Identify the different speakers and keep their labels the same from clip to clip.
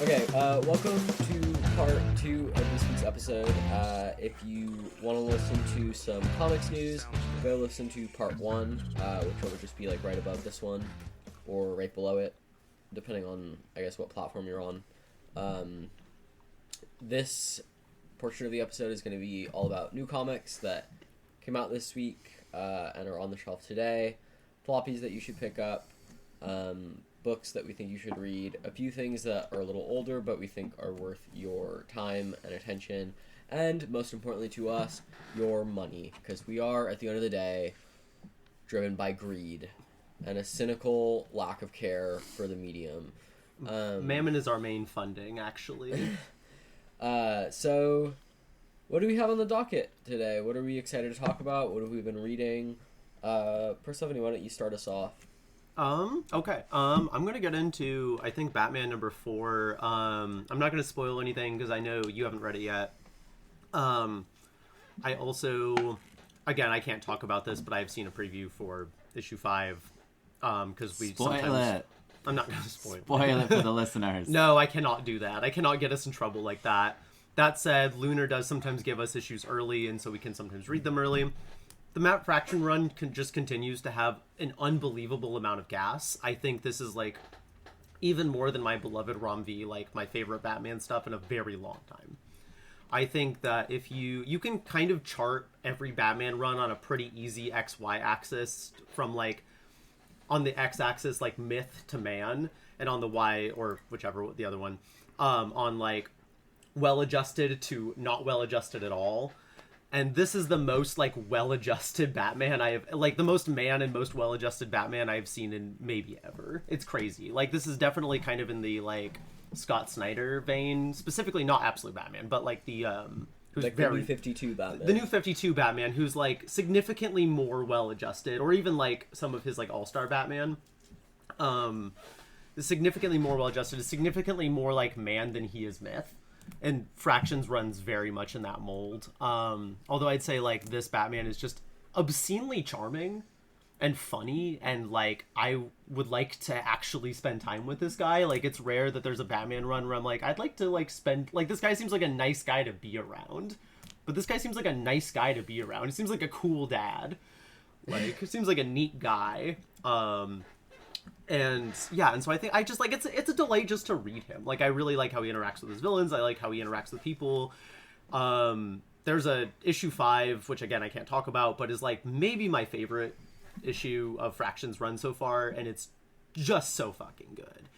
Speaker 1: Okay, welcome to part 2 of this week's episode. If you want to listen to some comics news, go listen to part 1, which will just be like right above this one, or right below it, depending on, I guess, what platform you're on. This portion of the episode is going to be all about new comics that came out this week and are on the shelf today, floppies that you should pick up, books that we think you should read, a few things that are a little older but we think are worth your time and attention, and most importantly to us, your money, because we are, at the end of the day, driven by greed and a cynical lack of care for the medium.
Speaker 2: Mammon is our main funding, actually.
Speaker 1: So what do we have on the docket today? What are we excited to talk about? What have we been reading? Persephone, why don't you start us off?
Speaker 2: Okay. I'm gonna get into, I think, Batman number 4. I'm not gonna spoil anything because I know you haven't read it yet. I also, again, I can't talk about this, but I've seen a preview for issue 5. Because we
Speaker 3: Spoil
Speaker 2: sometimes...
Speaker 3: it.
Speaker 2: I'm not gonna spoil
Speaker 3: it for the listeners.
Speaker 2: No, I cannot do that. I cannot get us in trouble like that. That said, Lunar does sometimes give us issues early, and so we can sometimes read them early. The Matt Fraction run just continues to have an unbelievable amount of gas. I think this is, like, even more than my beloved Rom V, like, my favorite Batman stuff in a very long time. I think that if you can kind of chart every Batman run on a pretty easy XY axis from, like, on the X-axis, like, myth to man, and on the Y, or whichever, the other one, on, like, well-adjusted to not well-adjusted at all. And this is the most, like, well-adjusted Batman I have... Like, the most man and most well-adjusted Batman I've seen in maybe ever. It's crazy. Like, this is definitely kind of in the, like, Scott Snyder vein. Specifically, not Absolute Batman, but, like, the, who's
Speaker 1: like
Speaker 2: very...
Speaker 1: the new 52 Batman.
Speaker 2: The new 52 Batman, who's, like, significantly more well-adjusted. Or even, like, some of his, like, All-Star Batman. Is significantly more well-adjusted. Is significantly more, like, man than he is myth. And Fractions runs very much in that mold. Although I'd say, like, this Batman is just obscenely charming and funny, and, like, I would like to actually spend time with this guy. Like, it's rare that there's a Batman run where I'm like, I'd like to, like, spend... Like, this guy seems like a nice guy to be around. But this guy seems like a nice guy to be around. He seems like a cool dad. Like, he seems like a neat guy. And yeah, and so I think I just, like, it's a delight just to read him. Like, I really like how he interacts with his villains. I like how he interacts with people. There's a issue 5, which again I can't talk about, but is, like, maybe my favorite issue of Fractions run so far, and it's just so fucking good.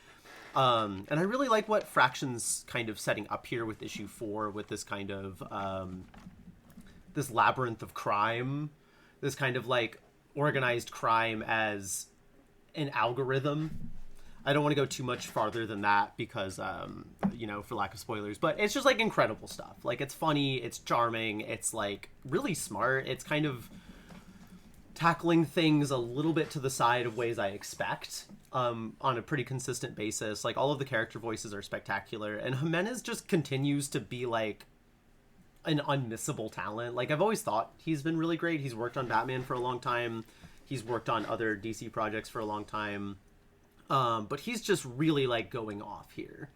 Speaker 2: And I really like what Fractions kind of setting up here with issue 4, with this kind of this labyrinth of crime, this kind of, like, organized crime as an algorithm. I don't want to go too much farther than that because, you know, for lack of spoilers, but it's just, like, incredible stuff. Like, it's funny, it's charming, it's, like, really smart. It's kind of tackling things a little bit to the side of ways I expect, on a pretty consistent basis. Like, all of the character voices are spectacular, and Jimenez just continues to be, like, an unmissable talent. Like, I've always thought he's been really great. He's worked on Batman for a long time. He's worked on other DC projects for a long time. But he's just really, like, going off here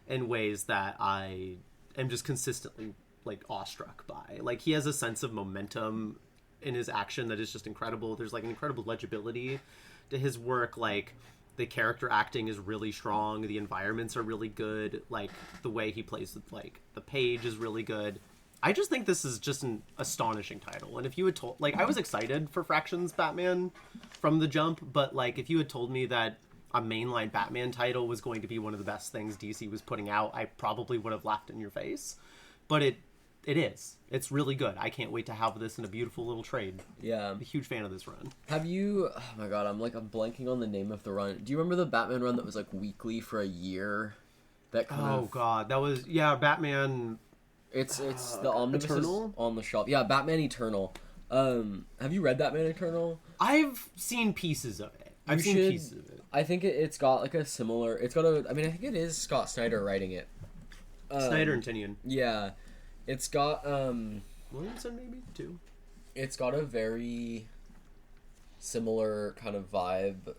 Speaker 2: in ways that I am just consistently, like, awestruck by. Like, he has a sense of momentum in his action that is just incredible. There's, like, an incredible legibility to his work. Like, the character acting is really strong. The environments are really good. Like, the way he plays with, like, the page is really good. I just think this is just an astonishing title. And if you had told... Like, I was excited for Fractions Batman from the jump, but, like, if you had told me that a mainline Batman title was going to be one of the best things DC was putting out, I probably would have laughed in your face. But it is. It's really good. I can't wait to have this in a beautiful little trade.
Speaker 1: Yeah.
Speaker 2: I'm a huge fan of this run.
Speaker 1: Have you... Oh, my God. I'm blanking on the name of the run. Do you remember the Batman run that was, like, weekly for a year? That kind of...
Speaker 2: Oh, God. That was... Yeah, Batman...
Speaker 1: It's the omnibus
Speaker 2: Eternal?
Speaker 1: on the shelf. Yeah, Batman Eternal. Have you read Batman Eternal?
Speaker 2: I've seen pieces of it. I've seen pieces of it.
Speaker 1: I think it's got, like, a similar... It's got a... I mean, I think it is Scott Snyder writing it.
Speaker 2: Snyder and Tynion.
Speaker 1: Yeah. It's got,
Speaker 2: Williamson, maybe, too?
Speaker 1: It's got a very similar kind of vibe,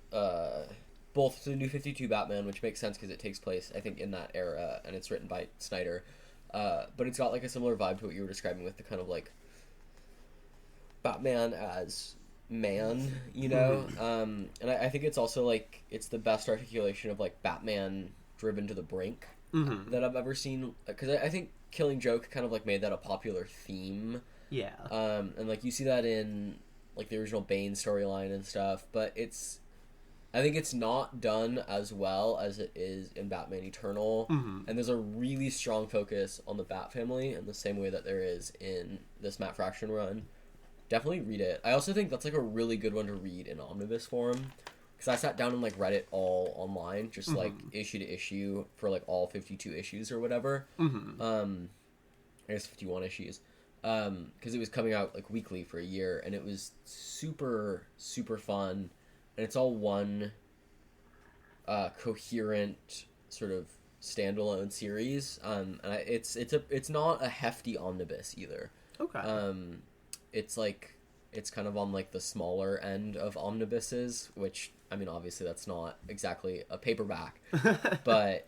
Speaker 1: both the New 52 Batman, which makes sense because it takes place, I think, in that era, and it's written by Snyder. But it's got, like, a similar vibe to what you were describing with the kind of, like, Batman as man, you know? And I think it's also, like, it's the best articulation of, like, Batman driven to the brink that I've ever seen. Because I think Killing Joke kind of, like, made that a popular theme.
Speaker 2: Yeah.
Speaker 1: And, like, you see that in, like, the original Bane storyline and stuff, but I think it's not done as well as it is in Batman Eternal, and there's a really strong focus on the Bat family in the same way that there is in this Matt Fraction run. Definitely read it. I also think that's, like, a really good one to read in omnibus form, because I sat down and, like, read it all online, just, like, issue to issue for, like, all 52 issues or whatever. I guess 51 issues. Because it was coming out, like, weekly for a year, and it was super, super fun. And it's all one coherent sort of standalone series. And it's not a hefty omnibus either.
Speaker 2: Okay.
Speaker 1: It's kind of on, like, the smaller end of omnibuses, which, I mean, obviously that's not exactly a paperback, but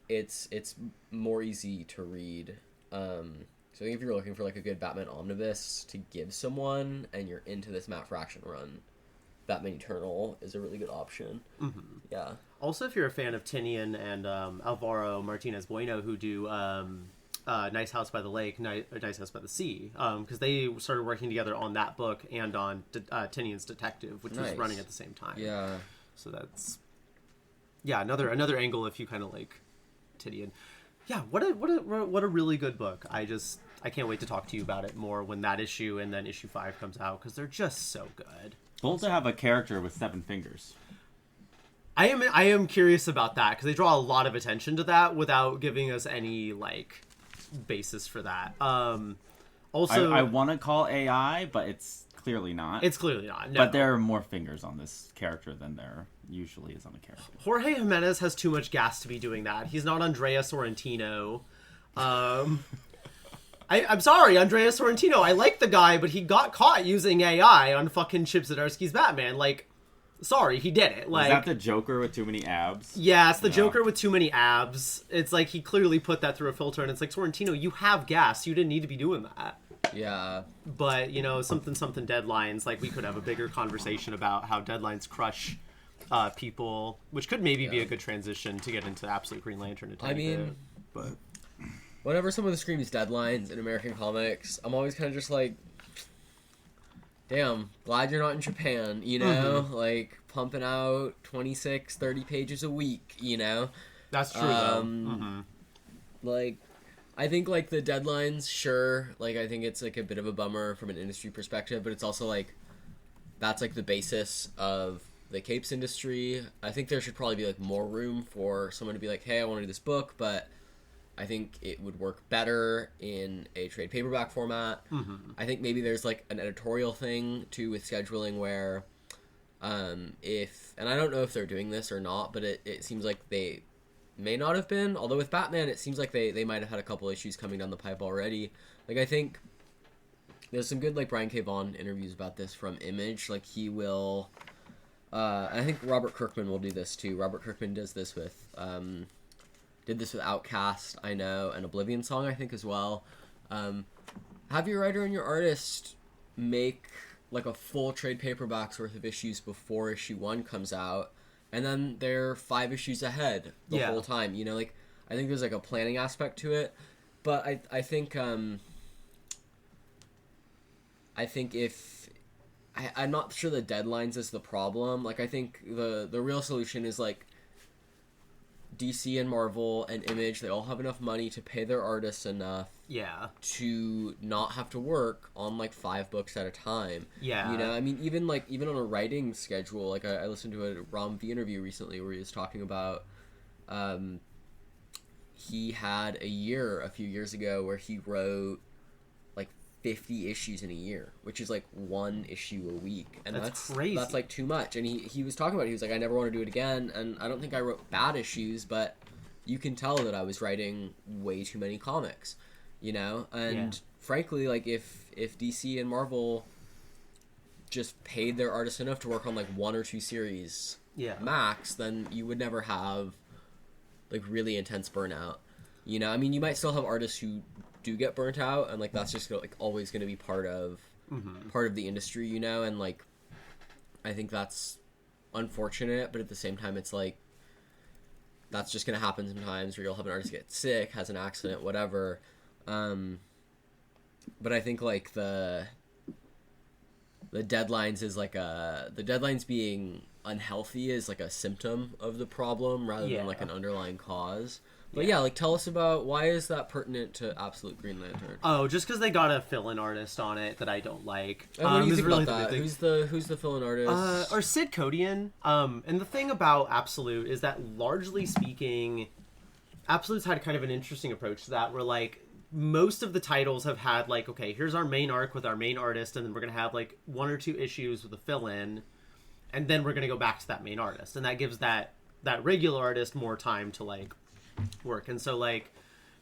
Speaker 1: it's more easy to read. So I think if you're looking for, like, a good Batman omnibus to give someone and you're into this Matt Fraction run, Batman Eternal is a really good option. Yeah.
Speaker 2: Also, if you're a fan of Tinian and Alvaro Martinez Bueno, who do Nice House by the Lake, Nice House by the Sea, because they started working together on that book and on Tinian's Detective, which was running at the same time.
Speaker 1: Yeah.
Speaker 2: So that's another angle if you kind of like Tinian. Yeah, what a really good book. I can't wait to talk to you about it more when that issue and then issue 5 comes out, because they're just so good.
Speaker 3: Both to have a character with 7 fingers.
Speaker 2: I am curious about that, because they draw a lot of attention to that without giving us any, like, basis for that. Also,
Speaker 3: I want to call AI, but it's clearly not.
Speaker 2: It's clearly not. No.
Speaker 3: But there are more fingers on this character than there usually is on a character.
Speaker 2: Jorge Jimenez has too much gas to be doing that. He's not Andrea Sorrentino. I'm sorry, Andrea Sorrentino. I like the guy, but he got caught using AI on fucking Chip Zdarsky's Batman. Like, sorry, he did it. Like,
Speaker 3: is that the Joker with too many abs?
Speaker 2: Yeah, it's the Joker with too many abs. It's like he clearly put that through a filter, and it's like, Sorrentino, you have gas. You didn't need to be doing that.
Speaker 1: Yeah.
Speaker 2: But, you know, something deadlines. Like, we could have a bigger conversation about how deadlines crush people, which could maybe be a good transition to get into Absolute Green Lantern.
Speaker 1: I mean,
Speaker 2: but
Speaker 1: whenever someone screams deadlines in American comics, I'm always kind of just like, damn, glad you're not in Japan, you know? Like, pumping out 26, 30 pages a week, you know?
Speaker 2: That's true, though.
Speaker 1: Like, I think, like, the deadlines, sure, like, I think it's, like, a bit of a bummer from an industry perspective, but it's also, like, that's, like, the basis of the capes industry. I think there should probably be, like, more room for someone to be like, hey, I want to do this book, but I think it would work better in a trade paperback format. I think maybe there's, like, an editorial thing, too, with scheduling where and I don't know if they're doing this or not, but it seems like they may not have been. Although with Batman, it seems like they might have had a couple issues coming down the pipe already. Like, I think there's some good, like, Brian K. Vaughan interviews about this from Image. Like, he will... I think Robert Kirkman will do this, too. Robert Kirkman does this with... did this with Outcast, I know, and Oblivion Song, I think, as well. Have your writer and your artist make, like, a full trade paperbacks worth of issues before issue 1 comes out, and then they're 5 issues ahead the whole time, you know? Like, I think there's, like, a planning aspect to it, but I think if... I'm not sure the deadlines is the problem. Like, I think the real solution is, like, DC and Marvel and Image, they all have enough money to pay their artists enough to not have to work on, like, 5 books at a time.
Speaker 2: Yeah.
Speaker 1: You know, I mean, even on a writing schedule, like, I listened to a Ram V interview recently where he was talking about he had a few years ago where he wrote, like, 50 issues in a year, which is, like, 1 issue a week. And that's crazy. That's, like, too much. And he was talking about it. He was like, I never want to do it again. And I don't think I wrote bad issues, but you can tell that I was writing way too many comics, you know? And frankly, like, if DC and Marvel just paid their artists enough to work on, like, 1 or 2 series max, then you would never have like really intense burnout. You know, I mean, you might still have artists who do get burnt out, and like that's just like always going to be part of the industry, you know, and like I think that's unfortunate, but at the same time, it's like that's just going to happen sometimes, where you'll have an artist get sick, has an accident, whatever. But I think like the deadlines is like the deadlines being unhealthy is like a symptom of the problem rather than like an underlying cause. But yeah, like tell us about why is that pertinent to Absolute Green Lantern?
Speaker 2: Oh, just because they got a fill-in artist on it that I don't like.
Speaker 1: And what do you think about that? Who's the fill-in artist?
Speaker 2: Or Sid Codian. And the thing about Absolute is that, largely speaking, Absolute's had kind of an interesting approach to that, where like most of the titles have had like, okay, here's our main arc with our main artist, and then we're gonna have like 1 or 2 issues with a fill-in, and then we're gonna go back to that main artist, and that gives that regular artist more time to like work. And so like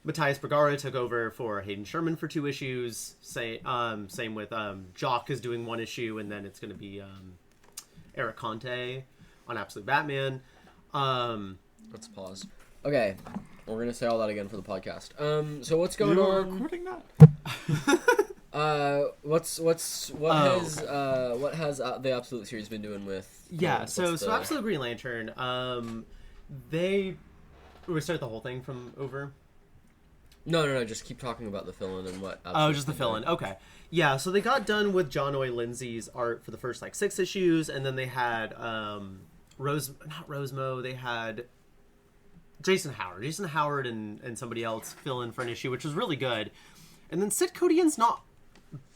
Speaker 2: Matthias Bergara took over for Hayden Sherman for 2 issues. Same with Jock is doing 1 issue, and then it's going to be Eric Conte on Absolute Batman.
Speaker 1: Let's pause. Okay, we're gonna say all that again for the podcast. So what's going on?
Speaker 3: Recording that?
Speaker 1: What has the Absolute series been doing with?
Speaker 2: So Absolute Green Lantern. We start the whole thing from over.
Speaker 1: No. Just keep talking about the fill-in and what.
Speaker 2: Just the fill-in. Okay. Yeah. So they got done with John Oy Lindsay's art for the first like 6 issues, and then they had They had Jason Howard and somebody else fill in for an issue, which was really good. And then Sid Codian's not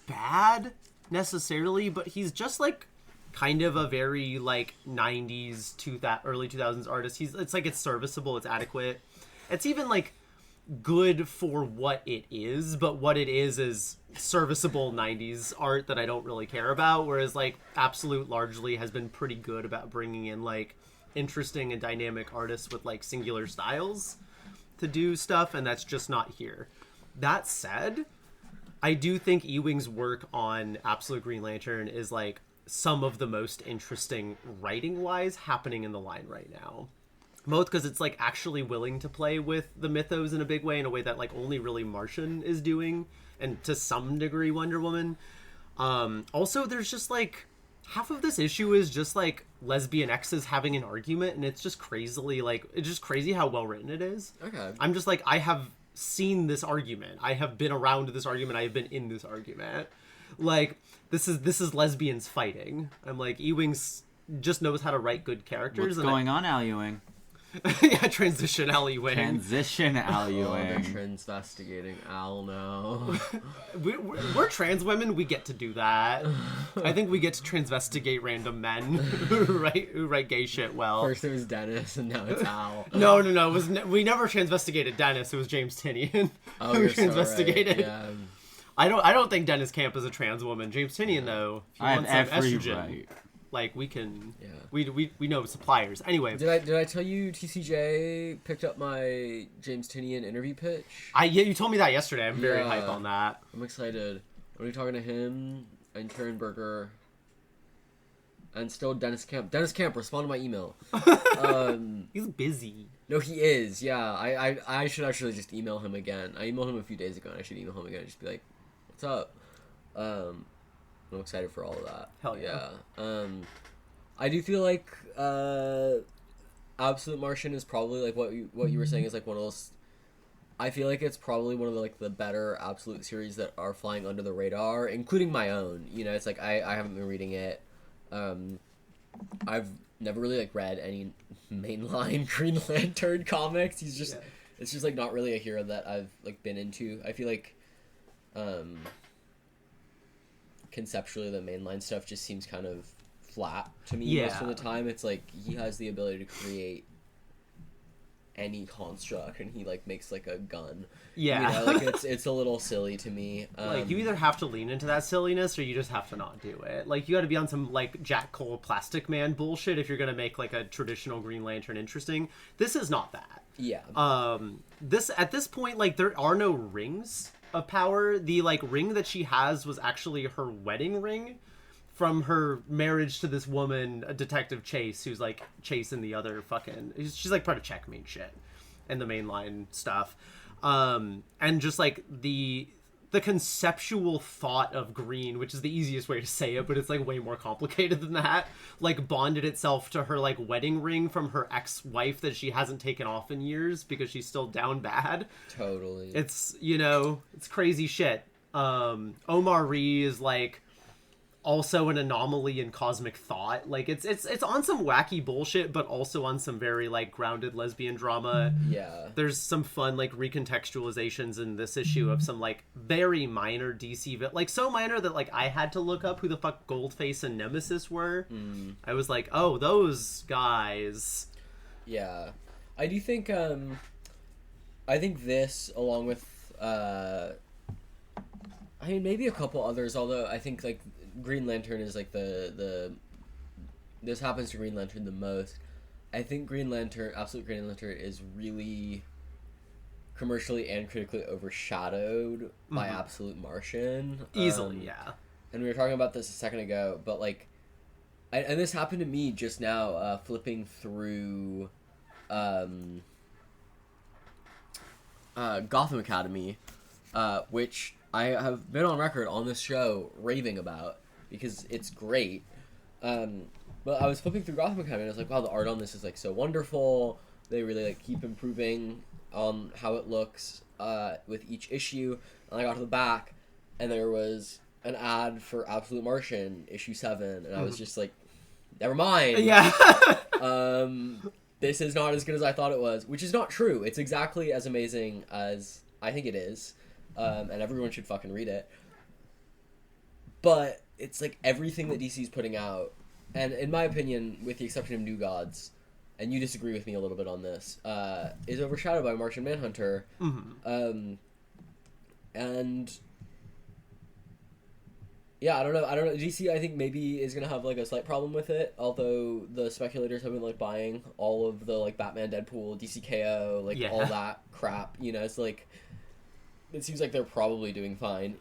Speaker 2: bad necessarily, but he's just like kind of a very like 90s to that early 2000s artist. It's serviceable, it's adequate, it's even like good for what it is, but what it is serviceable 90s art that I don't really care about, whereas like Absolute largely has been pretty good about bringing in like interesting and dynamic artists with like singular styles to do stuff, and that's just not here. That said, I do think Ewing's work on Absolute Green Lantern is like some of the most interesting writing-wise happening in the line right now. Both because it's like actually willing to play with the mythos in a big way, in a way that like only really Martian is doing, and to some degree Wonder Woman. Also, there's just like half of this issue is just like lesbian exes having an argument, and it's just crazily like it's just crazy how well written it is.
Speaker 1: Okay.
Speaker 2: I'm just like, I have seen this argument. I have been around this argument. I have been in this argument. Like, this is lesbians fighting. I'm like, Ewing's just knows how to write good characters.
Speaker 3: What's going on, Al Ewing?
Speaker 2: Yeah, transition Al Ewing.
Speaker 3: Transition Al
Speaker 1: They're
Speaker 3: Ewing.
Speaker 1: tranvestigating Al now.
Speaker 2: We're trans women. We get to do that. I think we get to transvestigate random men who write gay shit well.
Speaker 1: First it was Dennis, and now it's Al.
Speaker 2: No. We never transvestigated Dennis. It was James Tinian who transvestigated.
Speaker 1: So right. Yeah.
Speaker 2: I don't think Dennis Camp is a trans woman. James Tinian, though, if you want some estrogen,
Speaker 3: right.
Speaker 2: like we can.
Speaker 1: Yeah.
Speaker 2: We know suppliers. Anyway,
Speaker 1: did I tell you TCJ picked up my James Tinian interview pitch?
Speaker 2: You told me that yesterday. I'm very hype on that.
Speaker 1: I'm excited. I'm gonna be talking to him and Karen Berger. And still Dennis Camp. Dennis Camp, respond to my email.
Speaker 2: He's busy.
Speaker 1: No, he is. Yeah, I should actually just email him again. I emailed him a few days ago, and I should email him again and just be like, "What's up?" I'm excited for all of that.
Speaker 2: Hell yeah.
Speaker 1: I do feel like Absolute Martian is probably like what you were saying is like one of those. I feel like it's probably one of the like the better Absolute series that are flying under the radar, including my own. You know, it's like I haven't been reading it. I've never really like read any mainline Green Lantern comics. It's just like not really a hero that I've like been into. I feel like conceptually the mainline stuff just seems kind of flat to me most of the time. It's like he has the ability to create any construct, and he like makes like a gun.
Speaker 2: Yeah,
Speaker 1: you know, like it's a little silly to me.
Speaker 2: Like you either have to lean into that silliness, or you just have to not do it. Like you got to be on some like Jack Cole Plastic Man bullshit if you're gonna make like a traditional Green Lantern interesting. This is not that.
Speaker 1: Yeah.
Speaker 2: This at this point, like there are no rings of power. The like ring that she has was actually her wedding ring from her marriage to this woman, Detective Chase, who's like chasing the other she's like part of Checkmate shit and the mainline stuff. And just like the conceptual thought of green, which is the easiest way to say it, but it's like way more complicated than that, like bonded itself to her like wedding ring from her ex-wife that she hasn't taken off in years because she's still down bad.
Speaker 1: Totally.
Speaker 2: It's, it's crazy shit. Omar Ree is like also an anomaly in cosmic thought. Like it's on some wacky bullshit, but also on some very like grounded lesbian drama.
Speaker 1: Yeah.
Speaker 2: There's some fun like recontextualizations in this issue of some like very minor DC like so minor that like I had to look up who the fuck Goldface and Nemesis were. I was like, oh, those guys.
Speaker 1: Yeah. I do think I think this, along with I mean maybe a couple others, although I think like Green Lantern is like the this happens to Green Lantern the most. I think Green Lantern, Absolute Green Lantern, is really commercially and critically overshadowed by Absolute Martian.
Speaker 2: Easily, yeah.
Speaker 1: And we were talking about this a second ago, but like, and this happened to me just now, flipping through Gotham Academy, which I have been on record on this show raving about because it's great. But I was flipping through Gotham Academy and I was like, wow, the art on this is like so wonderful. They really like keep improving on how it looks with each issue. And I got to the back and there was an ad for Absolute Martian issue 7 and I was just like, never mind.
Speaker 2: Yeah.
Speaker 1: This is not as good as I thought it was, which is not true. It's exactly as amazing as I think it is. And everyone should fucking read it. But it's like everything that DC's putting out, and in my opinion, with the exception of New Gods, and you disagree with me a little bit on this, is overshadowed by Martian Manhunter. And yeah, I don't know. DC, I think maybe is gonna have like a slight problem with it. Although the speculators have been like buying all of the like Batman, Deadpool, DCKO, like all that crap. It's like. It seems like they're probably doing fine,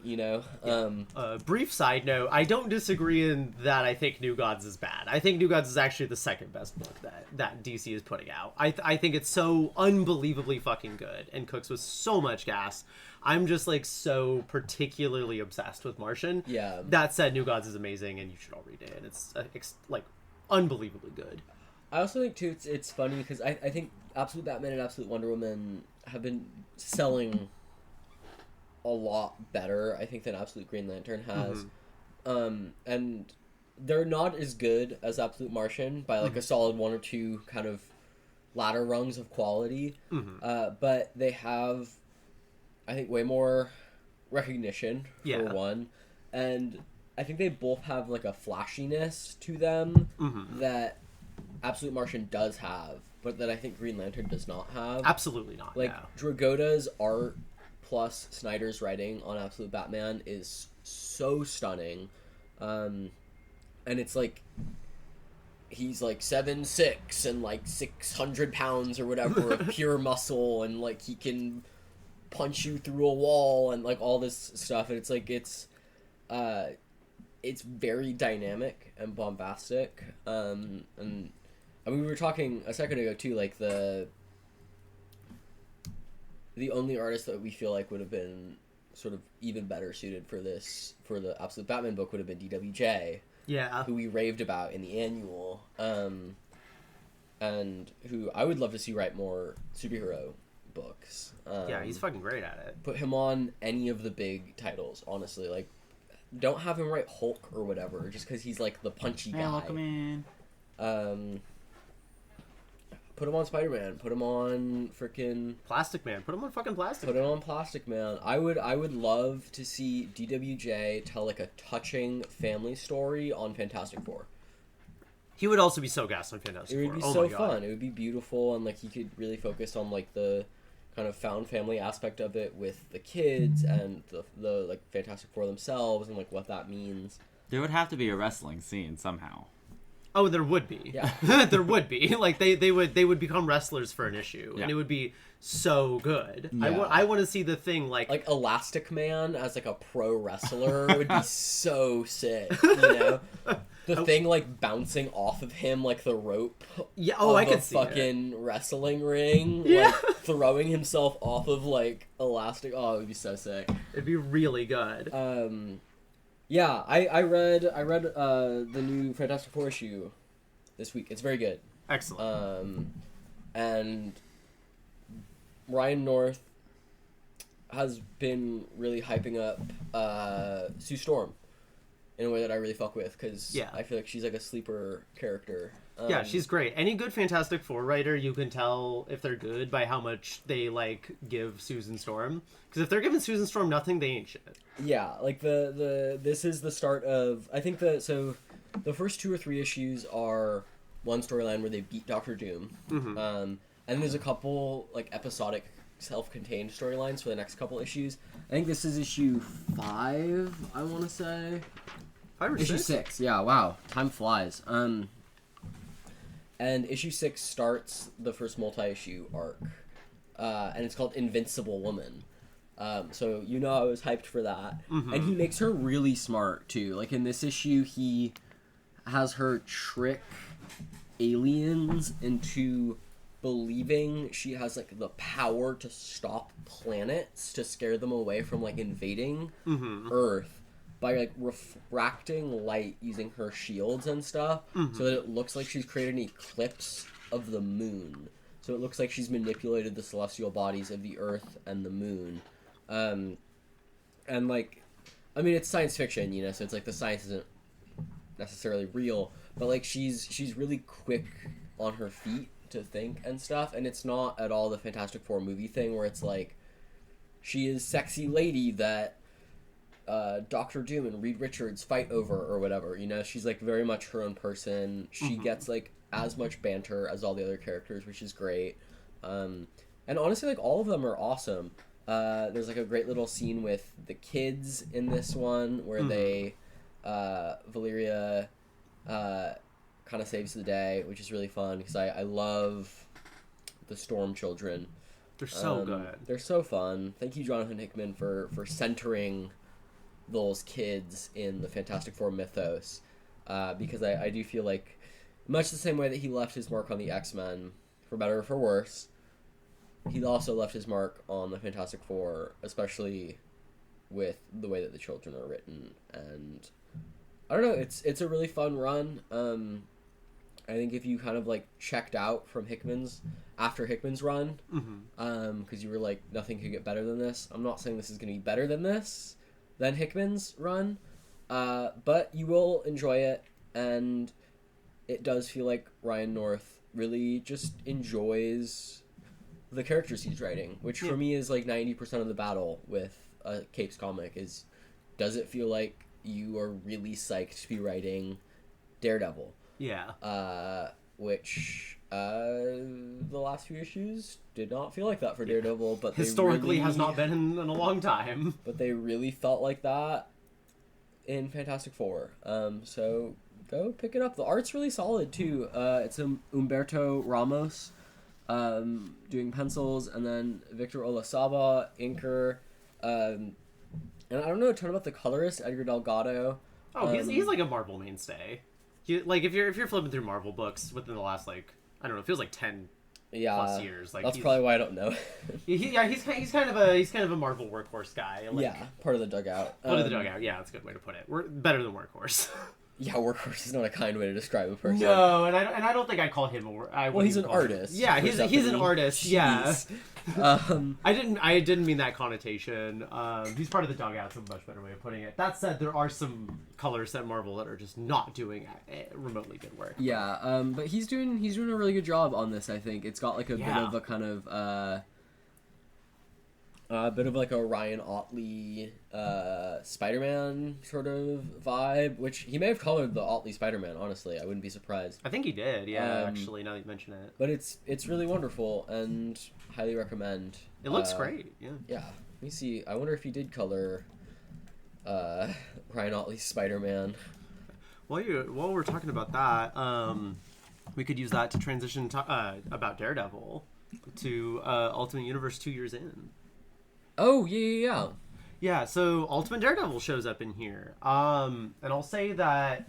Speaker 2: Brief side note, I don't disagree in that I think New Gods is bad. I think New Gods is actually the second best book that DC is putting out. I think it's so unbelievably fucking good and cooks with so much gas. I'm just like so particularly obsessed with Martian.
Speaker 1: Yeah.
Speaker 2: That said, New Gods is amazing and you should all read it. It's like unbelievably good.
Speaker 1: I also think too it's funny because I think Absolute Batman and Absolute Wonder Woman have been selling a lot better, I think, than Absolute Green Lantern has. And they're not as good as Absolute Martian by like a solid 1 or 2 kind of ladder rungs of quality. But they have, I think, way more recognition for one. And I think they both have like a flashiness to them that Absolute Martian does have, but that I think Green Lantern does not have.
Speaker 2: Absolutely not.
Speaker 1: Like Dragota's art plus Snyder's writing on Absolute Batman is so stunning. And it's like he's like 7'6" and like 600 pounds or whatever of pure muscle, and like he can punch you through a wall and like all this stuff, and it's like it's very dynamic and bombastic. And I mean, we were talking a second ago too, like the only artist that we feel like would have been sort of even better suited for the Absolute Batman book would have been DWJ.
Speaker 2: Yeah.
Speaker 1: Who we raved about in the annual. And who I would love to see write more superhero books.
Speaker 2: Yeah, he's fucking great at it.
Speaker 1: Put him on any of the big titles, honestly. Like, don't have him write Hulk or whatever, just because he's like the punchy guy.
Speaker 3: Welcome in.
Speaker 1: Put him on Spider-Man. Put him on frickin'
Speaker 2: Plastic Man. Put him on fucking Plastic Man.
Speaker 1: Put him on Plastic Man. I would love to see DWJ tell like a touching family story on Fantastic Four.
Speaker 2: He would also be so gassed on Fantastic Four.
Speaker 1: It would be so fun. It would be beautiful, and like he could really focus on like the kind of found family aspect of it with the kids and the like Fantastic Four themselves and like what that means.
Speaker 3: There would have to be a wrestling scene somehow.
Speaker 2: Oh, there would be.
Speaker 1: Yeah.
Speaker 2: There would be. Like they would become wrestlers for an issue,
Speaker 3: Yeah.
Speaker 2: and it would be so good.
Speaker 3: Yeah.
Speaker 2: I want to see the Thing
Speaker 1: Like Elastic Man as like a pro wrestler would be so sick, you know? The Thing like bouncing off of him like the rope.
Speaker 2: Yeah, oh, I
Speaker 1: of
Speaker 2: could
Speaker 1: a
Speaker 2: see it.
Speaker 1: fucking wrestling ring.
Speaker 2: Yeah.
Speaker 1: Like throwing himself off of like elastic. Oh, it would be so sick.
Speaker 2: It'd be really good.
Speaker 1: Yeah, I read the new Fantastic Four issue this week. It's very good.
Speaker 2: Excellent.
Speaker 1: And Ryan North has been really hyping up Sue Storm in a way that I really fuck with, because
Speaker 2: Yeah.
Speaker 1: I feel like she's like a sleeper character.
Speaker 2: Yeah, she's great. Any good Fantastic Four writer, you can tell if they're good by how much they like give Susan Storm. Because if they're giving Susan Storm nothing, they ain't shit.
Speaker 1: Yeah, like this is the start of, I think the first 2 or 3 issues are one storyline where they beat Doctor Doom, and then there's a couple like episodic self-contained storylines for the next couple issues. I think this is issue 5, I want to say.
Speaker 2: 5 or
Speaker 1: Issue
Speaker 2: 6?
Speaker 1: 6, yeah, wow, time flies. And issue 6 starts the first multi-issue arc, and it's called Invincible Woman. So you know I was hyped for that. And he makes her really smart too. Like in this issue, he has her trick aliens into believing she has like the power to stop planets, to scare them away from like invading Earth by like refracting light using her shields and stuff, so that it looks like she's created an eclipse of the moon. So it looks like she's manipulated the celestial bodies of the Earth and the moon. And like, I mean, it's science fiction, you know, so it's like the science isn't necessarily real, but like she's really quick on her feet to think and stuff, and it's not at all the Fantastic Four movie thing where it's like she is sexy lady that Doctor Doom and Reed Richards fight over or whatever, you know. She's like very much her own person. She gets like as much banter as all the other characters, which is great. And honestly, like all of them are awesome. There's like a great little scene with the kids in this one where they Valeria kind of saves the day, which is really fun because I love the Storm children.
Speaker 2: They're so good.
Speaker 1: They're so fun. Thank you, Jonathan Hickman, for centering those kids in the Fantastic Four mythos, because I do feel like, much the same way that he left his mark on the X-Men, for better or for worse, he also left his mark on the Fantastic Four, especially with the way that the children are written. And I don't know, it's a really fun run. I think if you kind of like checked out from after Hickman's run, because you were like, nothing could get better than this. I'm not saying this is going to be better than Hickman's run, but you will enjoy it, and it does feel like Ryan North really just enjoys the characters he's writing, which for me is like 90% of the battle with a Capes comic is, does it feel like you are really psyched to be writing Daredevil?
Speaker 2: Yeah.
Speaker 1: Which the last few issues did not feel like that for Daredevil, but
Speaker 2: Historically
Speaker 1: they really,
Speaker 2: has not been in a long time.
Speaker 1: But they really felt like that in Fantastic Four. So go pick it up. The art's really solid too. It's Humberto Ramos doing pencils, and then Victor Olazaba inker. And I don't know a ton about the colorist, Edgar Delgado.
Speaker 2: Oh, he's like a Marvel mainstay. Like if you're flipping through Marvel books within the last like, I don't know, it feels like 10 plus years. Like
Speaker 1: that's probably why I don't know.
Speaker 2: he's kind of a Marvel workhorse guy. Like,
Speaker 1: yeah, part of the dugout.
Speaker 2: Part of the dugout. Yeah, that's a good way to put it. We're better than workhorse.
Speaker 1: Yeah, workhorse is not a kind way to describe a person.
Speaker 2: No, and I don't think I'd call him
Speaker 1: well, he's an artist.
Speaker 2: Yeah, he's an artist.
Speaker 1: Jeez.
Speaker 2: Yeah. I didn't mean that connotation. He's part of the dugout. That's a much better way of putting it. That said, there are some colors at Marvel that are just not doing remotely good work.
Speaker 1: Yeah, but he's doing a really good job on this. I think it's got like a bit of a kind of a bit of like a Ryan Otley Spider-Man sort of vibe, which he may have colored the Otley Spider-Man, honestly. I wouldn't be surprised.
Speaker 2: I think he did, yeah, actually, now that you mention it.
Speaker 1: But it's really wonderful, and highly recommend.
Speaker 2: It looks great, yeah.
Speaker 1: Yeah. Let me see. I wonder if he did color Ryan Otley's Spider-Man.
Speaker 2: While we're talking about that, we could use that to transition about Daredevil to Ultimate Universe 2 years in.
Speaker 1: Oh, yeah.
Speaker 2: Yeah, so Ultimate Daredevil shows up in here. And I'll say that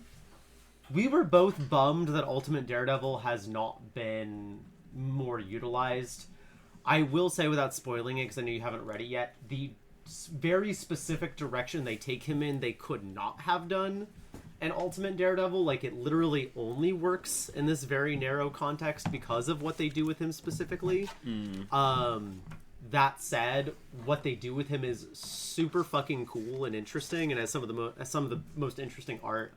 Speaker 2: we were both bummed that Ultimate Daredevil has not been more utilized. I will say, without spoiling it, because I know you haven't read it yet, the very specific direction they take him in, they could not have done an Ultimate Daredevil. Like, it literally only works in this very narrow context because of what they do with him specifically. That said, what they do with him is super fucking cool and interesting, and has some of the most interesting art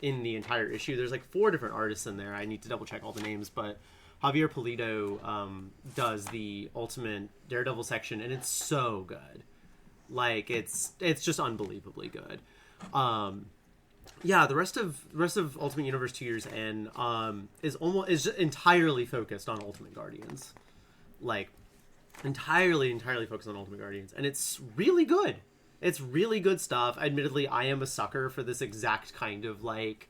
Speaker 2: in the entire issue. There's like 4 different artists in there. I need to double check all the names, but Javier Pulido does the Ultimate Daredevil section, and it's so good. Like, it's just unbelievably good. Yeah, the rest of Ultimate Universe 2 years in is entirely focused on Ultimate Guardians. Like, entirely focused on Ultimate Guardians, and it's really good. It's really good stuff. Admittedly, I am a sucker for this exact kind of like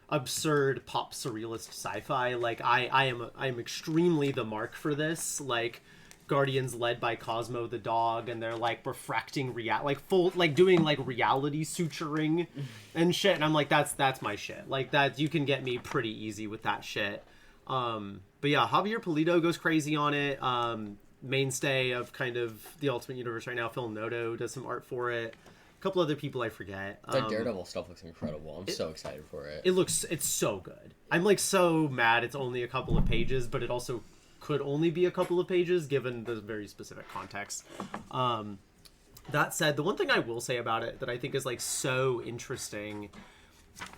Speaker 2: absurd pop surrealist sci-fi. Like, I am extremely the mark for this. Like, Guardians led by Cosmo the dog, and they're like refracting doing like reality suturing and shit, and I'm like, that's my shit. Like, that, you can get me pretty easy with that shit. But yeah, Javier Pulido goes crazy on it. Mainstay of kind of the Ultimate Universe right now, Phil Noto does some art for it. A couple other people I forget.
Speaker 1: That Daredevil stuff looks incredible. I'm so excited for it.
Speaker 2: It's so good. I'm like so mad it's only a couple of pages, but it also could only be a couple of pages given the very specific context. That said, the one thing I will say about it that I think is like so interesting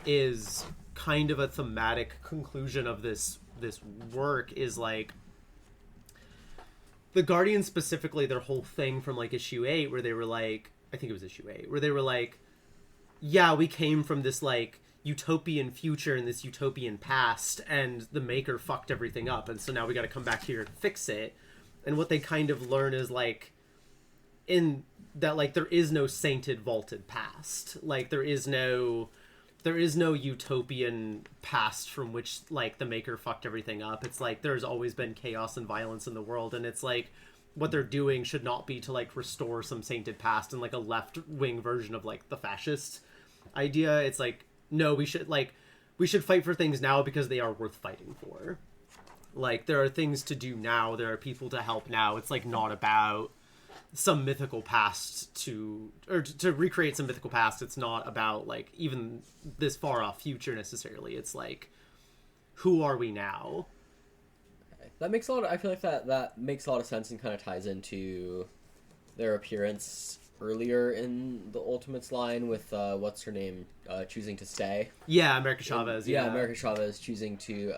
Speaker 2: is kind of a thematic conclusion of this work is like the Guardians specifically, their whole thing from like issue 8 where they were like, I think it was issue 8, where they were like, yeah, we came from this like utopian future and this utopian past, and the Maker fucked everything up, and so now we got to come back here and fix it. And what they kind of learn is like, in that, like, there is no sainted vaulted past. Like, there is no utopian past from which like the Maker fucked everything up. It's like there's always been chaos and violence in the world, and it's like what they're doing should not be to like restore some sainted past and like a left-wing version of like the fascist idea. It's like, no, we should fight for things now because they are worth fighting for. Like, there are things to do now, there are people to help now. It's like not about some mythical past to recreate some mythical past. It's not about like even this far off future necessarily. It's like, who are we now?
Speaker 1: That makes a lot of, I feel like that makes a lot of sense and kind of ties into their appearance earlier in the Ultimates line with what's her name choosing to stay.
Speaker 2: Yeah, America Chavez.
Speaker 1: Yeah, America Chavez choosing to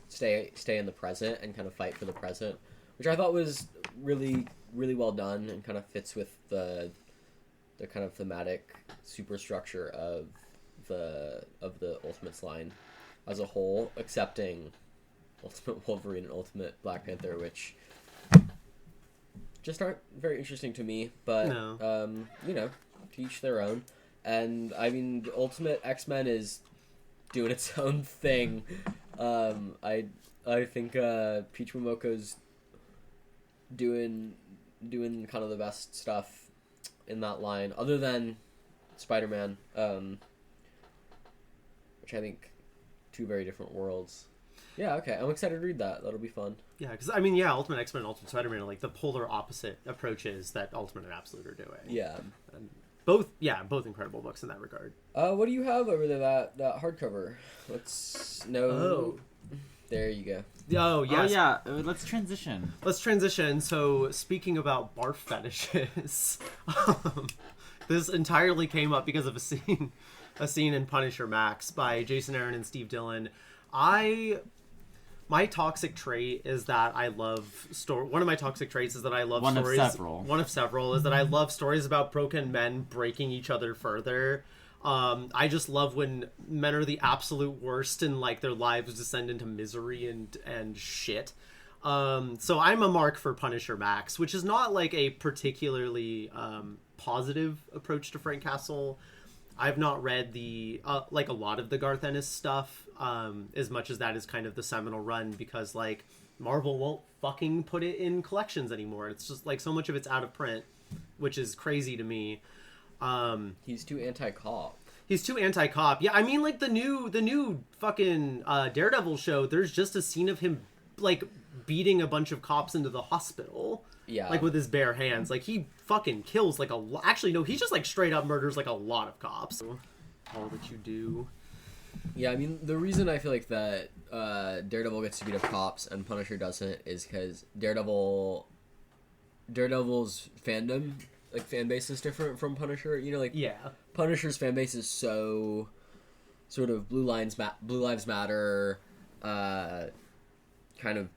Speaker 1: stay in the present and kind of fight for the present, which I thought was really well done and kind of fits with the kind of thematic superstructure of the Ultimates line as a whole, excepting Ultimate Wolverine and Ultimate Black Panther, which just aren't very interesting to me, but
Speaker 2: no.
Speaker 1: You know, to each their own. And I mean, the Ultimate X-Men is doing its own thing. I think Peach Momoko's doing kind of the best stuff in that line, other than Spider-Man, which I think 2 very different worlds. Yeah, okay, I'm excited to read that. That'll be fun. Yeah,
Speaker 2: because I mean, yeah, Ultimate X-Men and Ultimate Spider-Man are like the polar opposite approaches that Ultimate and Absolute are doing.
Speaker 1: Yeah,
Speaker 2: and both incredible books in that regard.
Speaker 1: What do you have over there? That hardcover. There you go.
Speaker 2: Oh, yes.
Speaker 3: Oh, yeah. Let's transition.
Speaker 2: So, speaking about barf fetishes, this entirely came up because of a scene in Punisher Max by Jason Aaron and Steve Dillon. My toxic trait is that I love one of my toxic traits is that I love stories. One of several is that I love stories about broken men breaking each other further. I just love when men are the absolute worst and like their lives descend into misery and shit. So I'm a mark for Punisher Max, which is not like a particularly positive approach to Frank Castle. I've not read the like a lot of the Garth Ennis stuff, as much as that is kind of the seminal run, because like Marvel won't fucking put it in collections anymore. It's just like so much of it's out of print, which is crazy to me.
Speaker 1: He's too anti-cop.
Speaker 2: He's too anti-cop. Yeah, I mean, like the new fucking Daredevil show. There's just a scene of him like beating a bunch of cops into the hospital.
Speaker 1: Yeah.
Speaker 2: Like with his bare hands. Like he fucking kills like actually no, he just like straight up murders like a lot of cops. All that you do.
Speaker 1: Yeah, I mean, the reason I feel like that Daredevil gets to beat up cops and Punisher doesn't is because Daredevil's fandom, like, fan base is different from Punisher. You know, like,
Speaker 2: Yeah.
Speaker 1: Punisher's fan base is so sort of Blue Lives Matter, kind of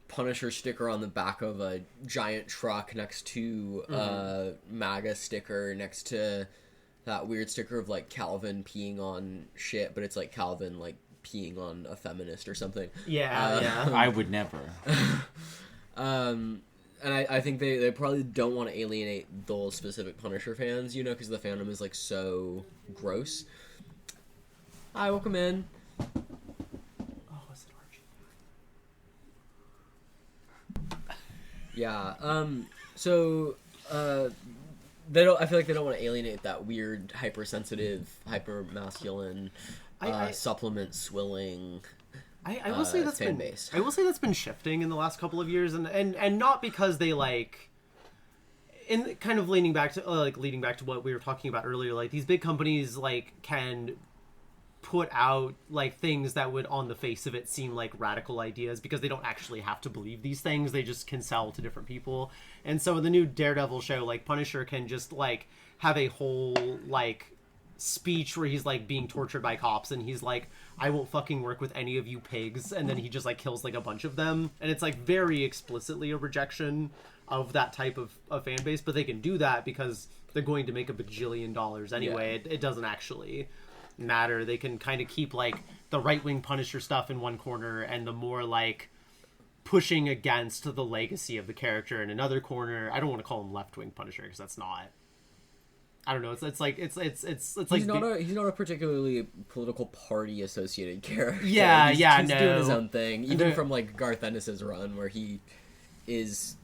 Speaker 1: Punisher sticker on the back of a giant truck next to MAGA sticker next to that weird sticker of like Calvin peeing on shit, but it's like Calvin like peeing on a feminist or something.
Speaker 2: Yeah.
Speaker 3: I would never.
Speaker 1: And I think they probably don't want to alienate those specific Punisher fans, you know, because the fandom is like so gross. Hi, welcome in. Yeah. So, they don't. I feel like they don't want to alienate that weird, hypersensitive, hyper-masculine, supplement swilling.
Speaker 2: I will say that's
Speaker 1: fan
Speaker 2: been.
Speaker 1: base.
Speaker 2: I will say that's been shifting in the last couple of years, and not because they like. In kind of leading back to what we were talking about earlier, like these big companies like can put out like things that would on the face of it seem like radical ideas because they don't actually have to believe these things, they just can sell to different people. And so in the new Daredevil show, like Punisher can just like have a whole like speech where he's like being tortured by cops and he's like, I won't fucking work with any of you pigs, and then he just like kills like a bunch of them, and it's like very explicitly a rejection of that type of fan base, but they can do that because they're going to make $1 bajillion anyway.
Speaker 1: Yeah.
Speaker 2: It doesn't actually matter. They can kind of keep like the right-wing Punisher stuff in one corner and the more like pushing against the legacy of the character in another corner. I don't want to call him left-wing Punisher because that's not. I don't know. It's like he's
Speaker 1: not a particularly political party associated character.
Speaker 2: Yeah,
Speaker 1: he's
Speaker 2: no.
Speaker 1: doing his own thing, even from like Garth Ennis's run where he is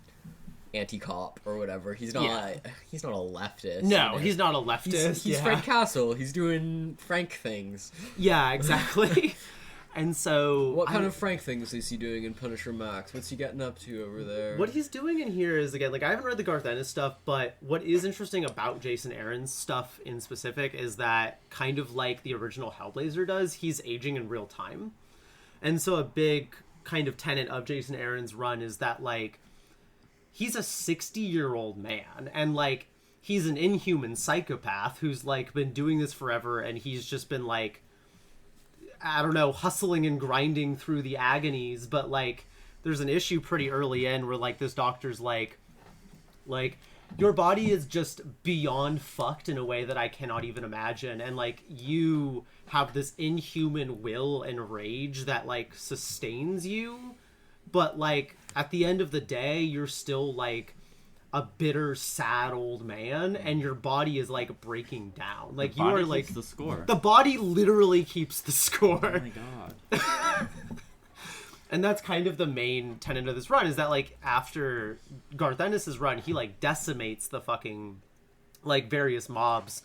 Speaker 1: anti-cop or whatever. He's not a leftist.
Speaker 2: No,
Speaker 1: you know?
Speaker 2: he's not a leftist.
Speaker 1: He's Frank Castle. He's doing Frank things.
Speaker 2: Yeah, exactly. And so
Speaker 1: what kind of Frank things is he doing in Punisher Max? What's he getting up to over there?
Speaker 2: What he's doing in here is, again, like, I haven't read the Garth Ennis stuff, but what is interesting about Jason Aaron's stuff in specific is that, kind of like the original Hellblazer does, he's aging in real time. And so a big kind of tenet of Jason Aaron's run is that, like, he's a 60-year-old man, and, like, he's an inhuman psychopath who's, like, been doing this forever, and he's just been, like, I don't know, hustling and grinding through the agonies, but, like, there's an issue pretty early in where, like, this doctor's like, your body is just beyond fucked in a way that I cannot even imagine, and, like, you have this inhuman will and rage that, like, sustains you, but, like, at the end of the day, you're still, like, a bitter, sad old man, and your body is, like, breaking down. Like, you are, like...
Speaker 3: the score.
Speaker 2: The body literally keeps the score.
Speaker 3: Oh my god.
Speaker 2: And that's kind of the main tenet of this run, is that, like, after Garth Ennis' run, he, like, decimates the fucking, like, various mobs.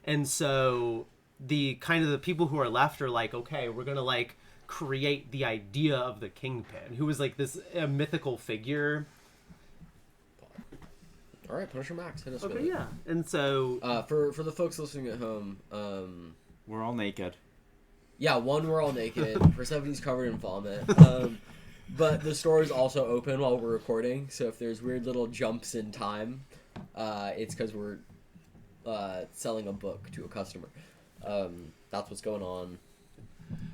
Speaker 2: And so the kind of the people who are left are like, okay, we're gonna, like, create the idea of the Kingpin, who is, like, this mythical figure.
Speaker 1: All right, Punisher Max, hit us
Speaker 2: Okay,
Speaker 1: with it.
Speaker 2: yeah. And so...
Speaker 1: for the folks listening at home,
Speaker 3: We're all naked.
Speaker 1: yeah, we're all naked. Persephone's covered in vomit. But the store is also open while we're recording, so if there's weird little jumps in time, it's because we're selling a book to a customer. That's what's going on.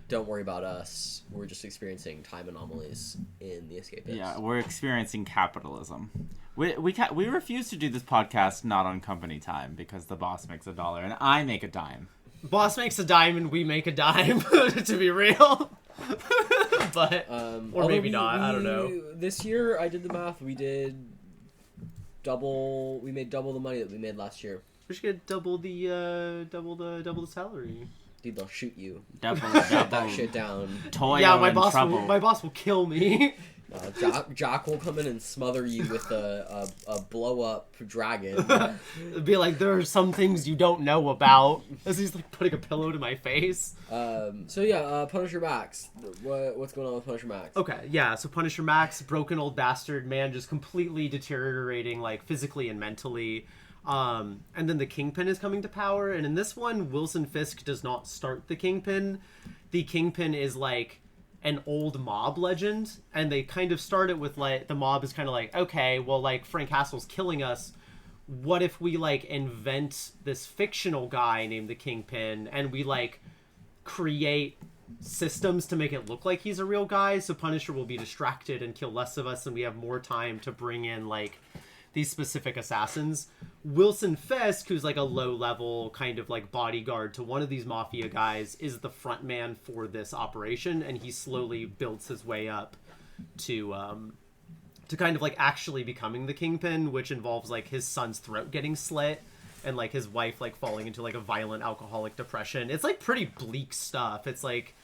Speaker 1: Don't worry about us. We're just experiencing time anomalies in the Escapies.
Speaker 3: Yeah, we're experiencing capitalism. We refuse to do this podcast not on company time because the boss makes $1 and I make a dime.
Speaker 2: Boss makes a dime and we make a dime, to be real. But, or maybe not, I don't know.
Speaker 1: This year, I did the math, we made double the money that we made last year.
Speaker 2: We should get double the salary.
Speaker 1: Dude, they'll shoot you.
Speaker 3: Double
Speaker 1: That shit down.
Speaker 3: Toil
Speaker 2: Yeah,
Speaker 3: in trouble.
Speaker 2: my boss will kill me.
Speaker 1: Jock will come in and smother you with a blow up dragon.
Speaker 2: It'd be like, there are some things you don't know about. As he's like putting a pillow to my face.
Speaker 1: Punisher Max. What's going on with Punisher Max?
Speaker 2: Okay, yeah, so Punisher Max, broken old bastard man, just completely deteriorating, like, physically and mentally. And then the Kingpin is coming to power, and in this one, Wilson Fisk does not start the Kingpin. The Kingpin is, like, an old mob legend, and they kind of start it with, like, the mob is kind of like, okay, well, like, Frank Castle's killing us. What if we, like, invent this fictional guy named the Kingpin, and we, like, create systems to make it look like he's a real guy, so Punisher will be distracted and kill less of us, and we have more time to bring in, like, these specific assassins. Wilson Fisk, who's like a low-level kind of like bodyguard to one of these mafia guys, is the front man for this operation, and he slowly builds his way up to kind of like actually becoming the Kingpin, which involves like his son's throat getting slit and like his wife like falling into like a violent alcoholic depression. It's like pretty bleak stuff. It's like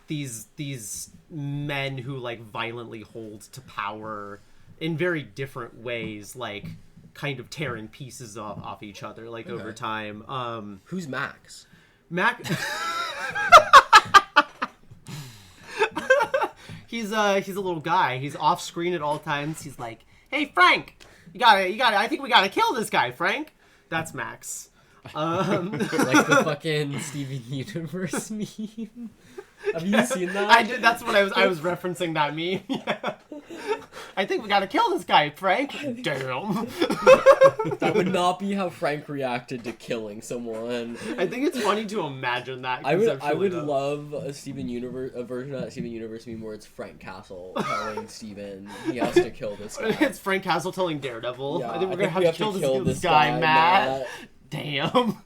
Speaker 2: these men who like violently hold to power in very different ways, like kind of tearing pieces off each other, like over time.
Speaker 1: Who's Max?
Speaker 2: He's a little guy. He's off screen at all times. He's like, "Hey Frank, you gotta. I think we gotta kill this guy, Frank." That's Max.
Speaker 1: Like the fucking Steven Universe meme. Have you seen that?
Speaker 2: I did. That's what I was referencing that meme. Yeah. I think we gotta kill this guy, Frank. Damn.
Speaker 1: That would not be how Frank reacted to killing someone.
Speaker 2: I think it's funny to imagine that.
Speaker 1: I would love a version of that Steven Universe meme where it's Frank Castle telling Steven he has to kill this guy.
Speaker 2: It's Frank Castle telling Daredevil.
Speaker 1: Yeah,
Speaker 2: I think we're gonna have to kill this
Speaker 1: guy,
Speaker 2: Matt. Damn.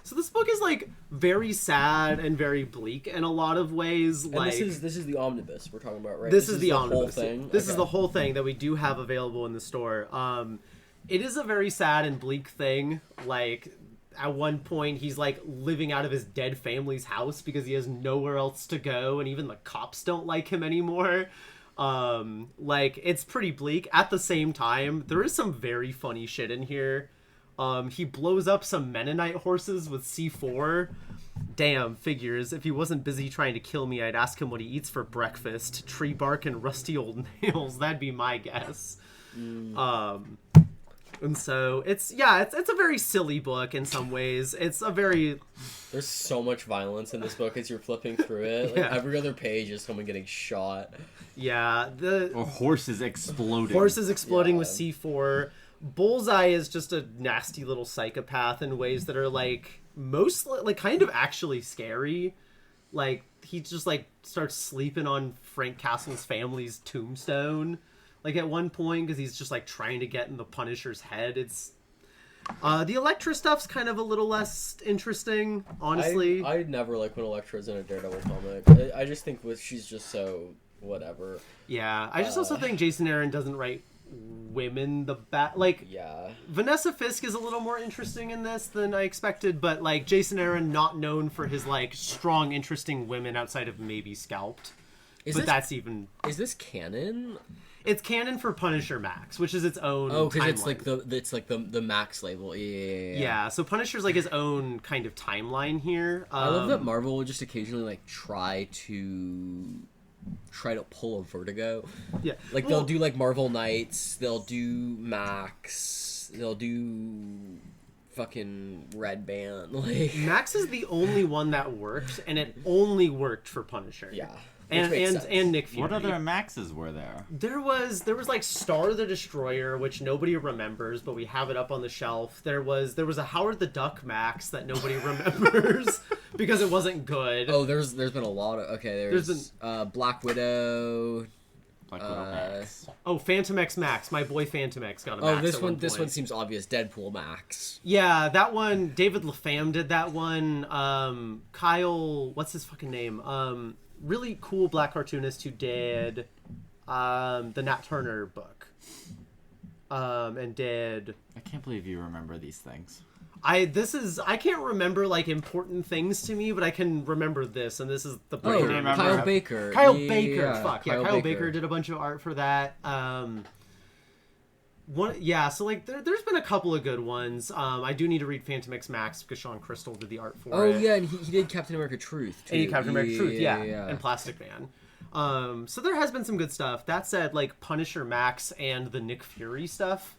Speaker 2: So this book is like very sad and very bleak in a lot of ways.
Speaker 1: And
Speaker 2: like
Speaker 1: this is the omnibus we're talking about, right?
Speaker 2: This is the omnibus.
Speaker 1: Whole thing.
Speaker 2: This is the whole thing that we do have available in the store. It is a very sad and bleak thing. Like at one point, he's like living out of his dead family's house because he has nowhere else to go, and even the cops don't like him anymore. Like it's pretty bleak. At the same time, there is some very funny shit in here. He blows up some Mennonite horses with C4. Damn, figures. If he wasn't busy trying to kill me, I'd ask him what he eats for breakfast. Tree bark and rusty old nails. That'd be my guess. And so it's a very silly book in some ways. It's a very...
Speaker 1: There's so much violence in this book as you're flipping through it. Like every other page is someone getting shot.
Speaker 3: Yeah, or horses exploding.
Speaker 2: Horses exploding with C4. Bullseye is just a nasty little psychopath in ways that are like mostly like kind of actually scary. Like he just like starts sleeping on Frank Castle's family's tombstone like at one point because he's just like trying to get in the Punisher's head. It's the Elektra stuff's kind of a little less interesting, honestly.
Speaker 1: I never like when Elektra's in a Daredevil comic. I just think she's just so whatever.
Speaker 2: Yeah, I just also think Jason Aaron doesn't write women like Vanessa Fisk is a little more interesting in this than I expected, but like Jason Aaron not known for his like strong interesting women outside of maybe Scalped. Is this
Speaker 1: canon?
Speaker 2: It's canon for Punisher Max, which is its own
Speaker 1: because
Speaker 2: timeline.
Speaker 1: it's like the Max label.
Speaker 2: Yeah, so Punisher's like his own kind of timeline here.
Speaker 1: I love that Marvel will just occasionally like try to pull a Vertigo.
Speaker 2: Yeah.
Speaker 1: Like they'll do like Marvel Knights, they'll do Max, they'll do fucking Red Band. Like
Speaker 2: Max is the only one that worked, and it only worked for Punisher.
Speaker 1: Yeah.
Speaker 2: And Nick Fury.
Speaker 3: What other Maxes were there?
Speaker 2: There was like Star the Destroyer, which nobody remembers, but we have it up on the shelf. There was a Howard the Duck Max that nobody remembers because it wasn't good.
Speaker 1: Oh, there's been a lot of there's Black Widow.
Speaker 3: Max.
Speaker 2: Oh, Phantom X Max. My boy Phantom X got a Max.
Speaker 1: This one seems obvious. Deadpool Max.
Speaker 2: Yeah, that one. David LaFamme did that one. Kyle, what's his fucking name? Really cool black cartoonist who did the Nat Turner book. and did.
Speaker 3: I can't believe you remember these things.
Speaker 2: I can't remember like important things to me, but I can remember this, and this is the brain.
Speaker 1: Kyle Baker.
Speaker 2: Kyle Baker.
Speaker 1: Yeah,
Speaker 2: Fuck yeah, Kyle Baker did a bunch of art for that. So like there's been a couple of good ones. I do need to read Phantom X Max because Sean Crystal did the art for it.
Speaker 1: Oh yeah, and he did Captain America Truth too.
Speaker 2: And he did Captain America Truth, yeah, and Plastic Man. So there has been some good stuff. That said, like Punisher Max and the Nick Fury stuff,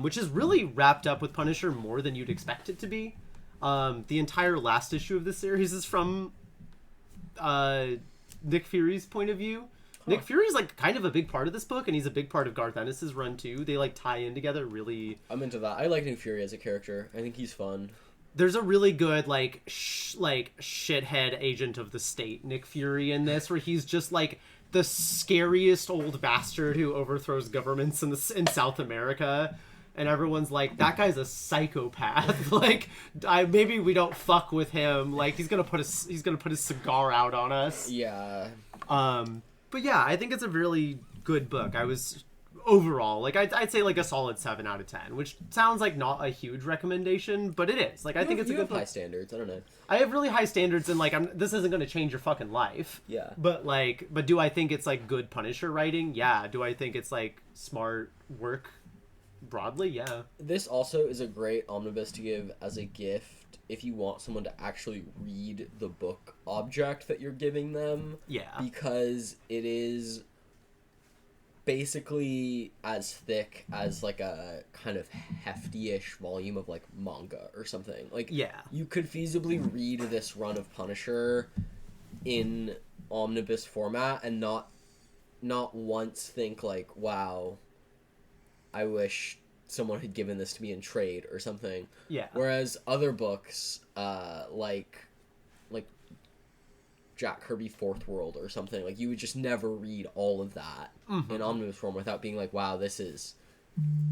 Speaker 2: which is really wrapped up with Punisher more than you'd expect it to be. The entire last issue of this series is from Nick Fury's point of view. Nick Fury's like kind of a big part of this book, and he's a big part of Garth Ennis's run too. They like tie in together really.
Speaker 1: I'm into that. I like Nick Fury as a character. I think he's fun.
Speaker 2: There's a really good like shithead agent of the state Nick Fury in this, where he's just like the scariest old bastard who overthrows governments in South America, and everyone's like, that guy's a psychopath. Like, maybe we don't fuck with him. Like he's gonna put his cigar out on us.
Speaker 1: Yeah.
Speaker 2: But yeah, I think it's a really good book. I was overall like I'd say like a solid 7 out of 10, which sounds like not a huge recommendation, but it is. Like I think it's a good book.
Speaker 1: High standards. I don't know.
Speaker 2: I have really high standards, and like this isn't going to change your fucking life.
Speaker 1: Yeah.
Speaker 2: But do I think it's like good Punisher writing? Yeah. Do I think it's like smart work broadly? Yeah.
Speaker 1: This also is a great omnibus to give as a gift if you want someone to actually read the book object that you're giving them.
Speaker 2: Yeah.
Speaker 1: Because it is basically as thick as like a kind of hefty-ish volume of like manga or something. Like,
Speaker 2: yeah,
Speaker 1: you could feasibly read this run of Punisher in omnibus format and not once think like, wow, I wish someone had given this to me in trade or something.
Speaker 2: Yeah.
Speaker 1: Whereas other books, like Jack Kirby Fourth World or something, like you would just never read all of that in omnibus form without being like, wow, this is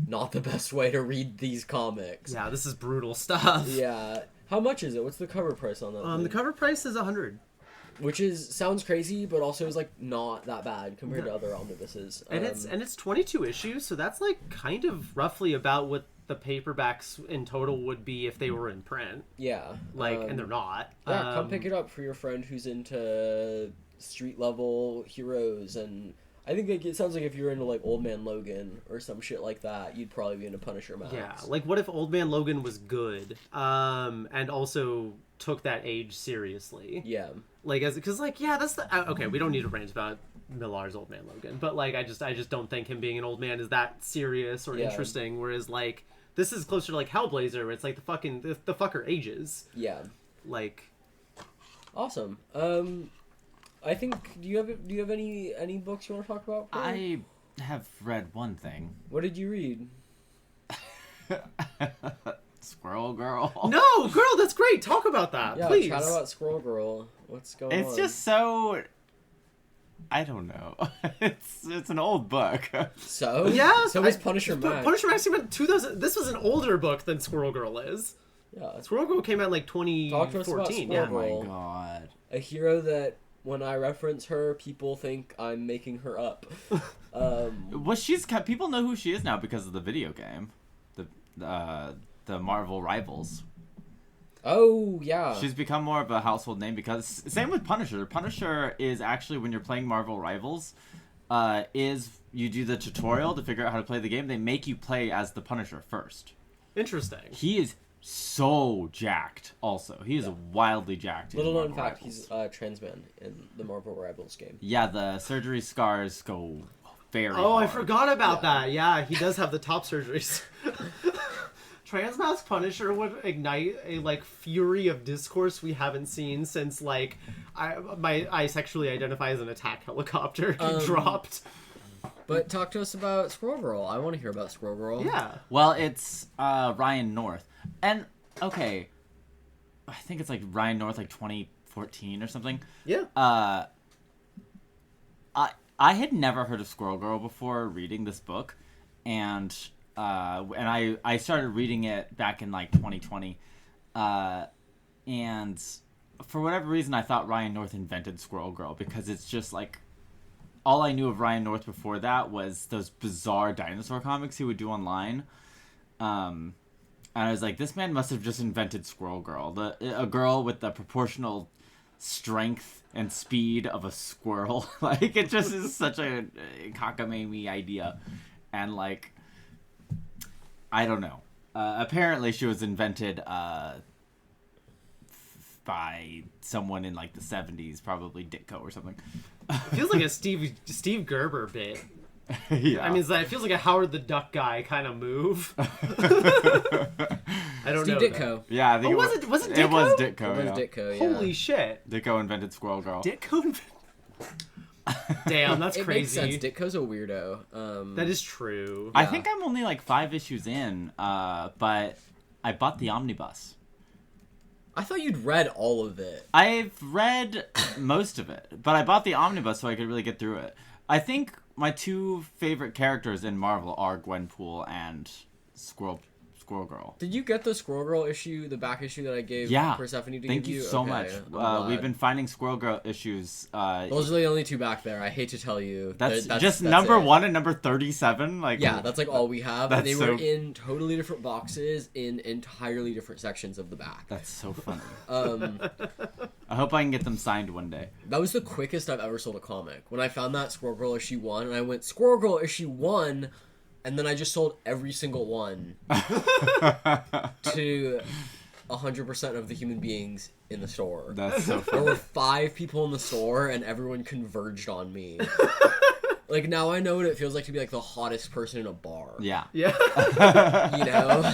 Speaker 1: not the best way to read these comics.
Speaker 2: Yeah, this is brutal stuff.
Speaker 1: Yeah. How much is it? What's the cover price on that?
Speaker 2: The cover price is $100.
Speaker 1: Which sounds crazy, but also is like not that bad compared to other omnibuses.
Speaker 2: And it's 22 issues, so that's like kind of roughly about what the paperbacks in total would be if they were in print.
Speaker 1: Yeah.
Speaker 2: And they're not.
Speaker 1: Yeah, come pick it up for your friend who's into street level heroes, and I think like, it sounds like if you're into like Old Man Logan or some shit like that, you'd probably be into Punisher Max.
Speaker 2: Yeah, like what if Old Man Logan was good, and also took that age seriously?
Speaker 1: Yeah.
Speaker 2: Like because that's the okay. We don't need to rant about Millar's Old Man Logan, but like I just don't think him being an old man is that serious or interesting. Whereas like this is closer to like Hellblazer, where it's like the fucker ages.
Speaker 1: Yeah.
Speaker 2: Like.
Speaker 1: Awesome. I think do you have any books you want to talk about?
Speaker 3: I have read one thing.
Speaker 1: What did you read?
Speaker 3: Squirrel Girl.
Speaker 2: No, girl, that's great. Talk about that,
Speaker 1: yeah,
Speaker 2: please.
Speaker 1: Chat about Squirrel Girl. What's going on?
Speaker 3: It's just so. I don't know. It's an old book.
Speaker 1: So
Speaker 2: yeah.
Speaker 1: So was Punisher Max.
Speaker 2: Punisher Max came out in 2000. This was an older book than Squirrel Girl is.
Speaker 1: Yeah.
Speaker 2: Squirrel Girl came out in like 2014.
Speaker 1: Talk to us about Squirrel Girl.
Speaker 3: Oh my god.
Speaker 1: A hero that when I reference her, people think I'm making her up.
Speaker 3: Well, people know who she is now because of the video game, the Marvel Rivals.
Speaker 1: Oh yeah.
Speaker 3: She's become more of a household name because same with Punisher. Punisher is actually when you're playing Marvel Rivals, is you do the tutorial to figure out how to play the game. They make you play as the Punisher first.
Speaker 2: Interesting.
Speaker 3: He is so jacked. Also, he is wildly jacked.
Speaker 1: Little known fact, he's a trans man in the Marvel Rivals game.
Speaker 3: Yeah, the surgery scars go very hard.
Speaker 2: Oh, I forgot about that. Yeah, he does have the top surgeries. Transmask Punisher would ignite a like fury of discourse we haven't seen since like I sexually identify as an attack helicopter dropped.
Speaker 1: But talk to us about Squirrel Girl. I want to hear about Squirrel Girl.
Speaker 2: Yeah.
Speaker 3: Well, it's Ryan North. And, okay, I think it's like Ryan North, like 2014 or something.
Speaker 2: Yeah.
Speaker 3: I had never heard of Squirrel Girl before reading this book. And I started reading it back in like 2020. And for whatever reason, I thought Ryan North invented Squirrel Girl because it's just like all I knew of Ryan North before that was those bizarre dinosaur comics he would do online. And I was like, this man must have just invented Squirrel Girl, a girl with the proportional strength and speed of a squirrel. Like, it just is such a cockamamie idea. And, like, I don't know. Apparently she was invented by someone in, like, the 70s, probably Ditko or something.
Speaker 2: It feels like a Steve Gerber bit.
Speaker 3: Yeah.
Speaker 2: I mean, it feels like a Howard the Duck guy kind of move. I don't know.
Speaker 1: Steve Ditko.
Speaker 3: Yeah, I think
Speaker 2: Was it Ditko?
Speaker 3: It was Ditko.
Speaker 1: It was
Speaker 3: Yeah.
Speaker 1: Ditko, yeah.
Speaker 2: Holy shit.
Speaker 3: Ditko invented Squirrel Girl.
Speaker 2: Ditko? Damn, that's
Speaker 1: It
Speaker 2: crazy.
Speaker 1: makes sense. Ditko's a weirdo.
Speaker 2: That is true.
Speaker 3: I
Speaker 1: Yeah.
Speaker 3: think I'm only like 5 issues in, but I bought the omnibus.
Speaker 1: I thought you'd read all of it.
Speaker 3: I've read most of it, but I bought the omnibus so I could really get through it. I think my 2 favorite characters in Marvel are Gwenpool and Squirrel Girl.
Speaker 1: Did you get the Squirrel Girl issue, the back issue that I gave Persephone to
Speaker 3: Thank
Speaker 1: give
Speaker 3: you
Speaker 1: you?
Speaker 3: so
Speaker 1: Okay,
Speaker 3: much.
Speaker 1: I'm glad.
Speaker 3: We've been finding Squirrel Girl issues.
Speaker 1: Those are the only 2 back there. I hate to tell you.
Speaker 3: That's number
Speaker 1: it.
Speaker 3: 1 and number 37. Like,
Speaker 1: Yeah, that's like all we have.
Speaker 3: That's
Speaker 1: And they were
Speaker 3: so-
Speaker 1: in totally different boxes in entirely different sections of the back.
Speaker 3: That's so funny.
Speaker 1: I
Speaker 3: I hope I can get them signed one day.
Speaker 1: That was the quickest I've ever sold a comic. When I found that Squirrel Girl issue 1, and I went, Squirrel Girl issue 1, and then I just sold every single one to 100% of the human beings in the store.
Speaker 3: That's so
Speaker 1: There
Speaker 3: funny.
Speaker 1: were 5 people in the store, and everyone converged on me. Like, now I know what it feels like to be, like, the hottest person in a bar.
Speaker 3: Yeah.
Speaker 2: Yeah.
Speaker 1: You know?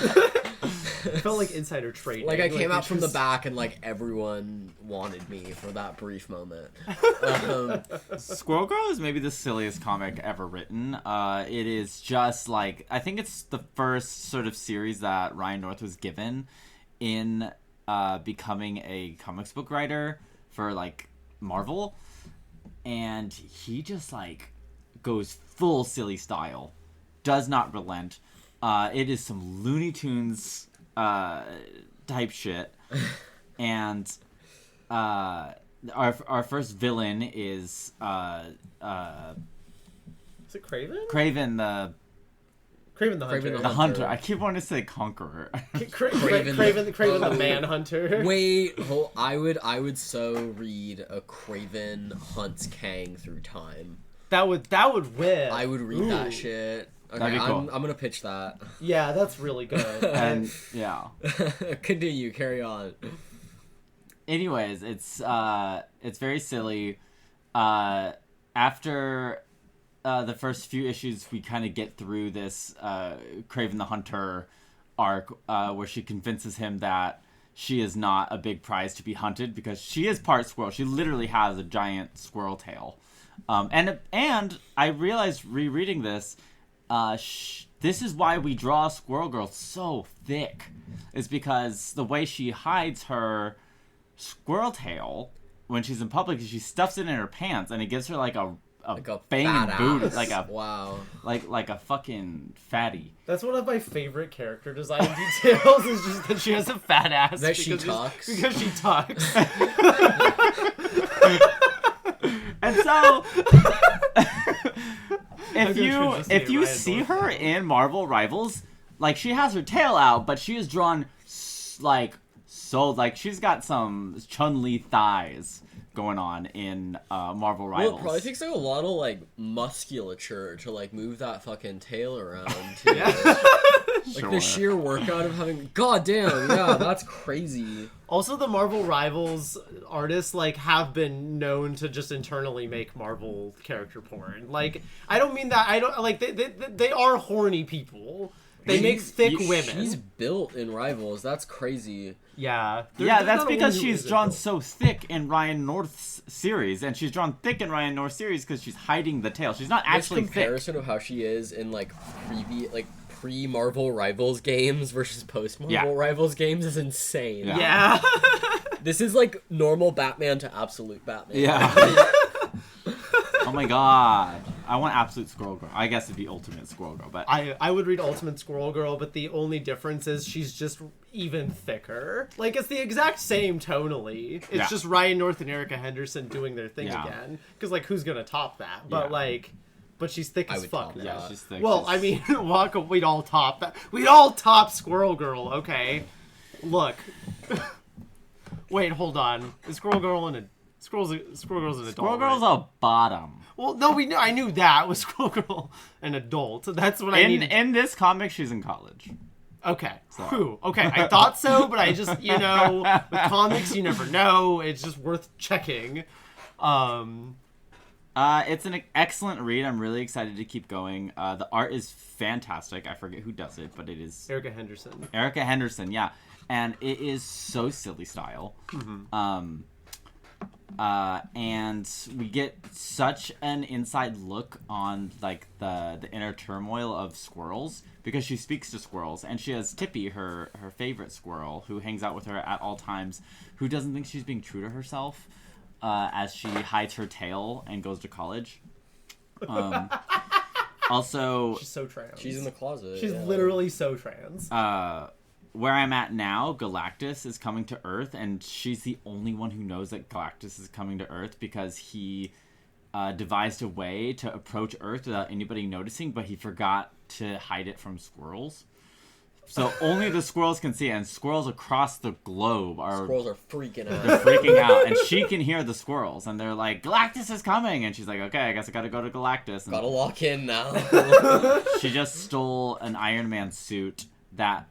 Speaker 2: It felt like insider trading.
Speaker 1: Like, I came out from the
Speaker 2: just-
Speaker 1: back, and, like, everyone wanted me for that brief moment.
Speaker 3: Squirrel Girl is maybe the silliest comic ever written. It is just like, I think it's the first sort of series that Ryan North was given in becoming a comics book writer for like Marvel, and he just like goes full silly style, does not relent. It is some Looney Tunes type shit, and our first villain is
Speaker 2: Is it Craven?
Speaker 3: Craven the
Speaker 2: Craven the Hunter.
Speaker 1: Craven
Speaker 3: the Hunter. I keep wanting to say Conqueror.
Speaker 2: Craven the Manhunter.
Speaker 1: Wait, I would so read a Craven hunts Kang through time.
Speaker 2: That would whip.
Speaker 1: I would read that shit. Okay,
Speaker 3: That'd be cool.
Speaker 1: I'm gonna pitch that.
Speaker 2: Yeah, that's really good.
Speaker 3: And yeah.
Speaker 1: Continue, carry on.
Speaker 3: Anyways, it's very silly. After the first few issues, we kind of get through this Craven the Hunter arc where she convinces him that she is not a big prize to be hunted because she is part squirrel. She literally has a giant squirrel tail. And I realized rereading this, this is why we draw Squirrel Girl so thick, is because the way she hides her squirrel tail when she's in public is she stuffs it in her pants, and it gives her like a banging
Speaker 1: fat
Speaker 3: booty,
Speaker 1: ass.
Speaker 3: like a
Speaker 1: wow.
Speaker 3: like a fucking fatty.
Speaker 2: That's one of my favorite character design details. Is just that she has a fat ass.
Speaker 1: That she
Speaker 2: because
Speaker 1: talks.
Speaker 2: Because she talks.
Speaker 3: And so, if
Speaker 2: interesting,
Speaker 3: you
Speaker 2: Ryan
Speaker 3: see
Speaker 2: North.
Speaker 3: her in Marvel Rivals, like she has her tail out, but she is drawn like she's got some Chun-Li thighs going on in Marvel Rivals.
Speaker 1: Well, it probably takes like a lot of like musculature to like move that fucking tail around too. Like the sheer workout of having. God damn, yeah, that's crazy.
Speaker 2: Also, the Marvel Rivals artists like have been known to just internally make Marvel character porn. Like, I don't mean that. I don't like they are horny people. They make thick women.
Speaker 1: She's built in Rivals. That's crazy.
Speaker 2: Yeah.
Speaker 3: Yeah, that's
Speaker 2: not a
Speaker 3: because
Speaker 2: woman who
Speaker 3: she's
Speaker 2: isn't
Speaker 3: drawn
Speaker 2: built.
Speaker 3: so thick in Ryan North's series, and she's drawn thick in Ryan North's series because she's hiding the tail. She's not actually
Speaker 1: this
Speaker 3: thick.
Speaker 1: comparison of how she is in like pre-Marvel Rivals games versus post-Marvel Rivals games is insane.
Speaker 2: Yeah.
Speaker 1: This is like normal Batman to absolute Batman.
Speaker 3: Yeah. Oh my god. I want Absolute Squirrel Girl. I guess it'd be Ultimate Squirrel Girl, but
Speaker 2: I would read Ultimate Squirrel Girl, but the only difference is she's just even thicker. Like, it's the exact same tonally. It's just Ryan North and Erica Henderson doing their thing again. Because, like, who's gonna top that? But, but she's thick as fuck now.
Speaker 3: Yeah, she's thick.
Speaker 2: Well, I mean, we'd all top that. We'd all top Squirrel Girl, okay? Look. Wait, hold on. Is Squirrel Girl an adult? Squirrel Girl's an adult.
Speaker 3: Squirrel Girl's a bottom.
Speaker 2: Well, no, I knew that was Squirrel Girl an adult. That's what I needed.
Speaker 3: In this comic, she's in college.
Speaker 2: Okay. So. Whew. Okay, I thought so, but I just, with comics, you never know. It's just worth checking.
Speaker 3: It's an excellent read. I'm really excited to keep going. The art is fantastic. I forget who does it, but it is
Speaker 2: Erica Henderson.
Speaker 3: Erica Henderson, yeah, and it is so silly style.
Speaker 2: Mm-hmm.
Speaker 3: And we get such an inside look on like the inner turmoil of squirrels, because she speaks to squirrels, and she has Tippy, her favorite squirrel, who hangs out with her at all times, who doesn't think she's being true to herself, as she hides her tail and goes to college. Also,
Speaker 2: she's so trans.
Speaker 1: She's in the closet.
Speaker 2: She's literally so trans.
Speaker 3: Where I'm at now, Galactus is coming to Earth, and she's the only one who knows that Galactus is coming to Earth, because he devised a way to approach Earth without anybody noticing, but he forgot to hide it from squirrels. So only the squirrels can see it, and squirrels across the globe are
Speaker 1: freaking out.
Speaker 3: They're freaking out, and she can hear the squirrels, and they're like, Galactus is coming! And she's like, okay, I guess I gotta go to Galactus. And
Speaker 1: gotta lock in now.
Speaker 3: She just stole an Iron Man suit that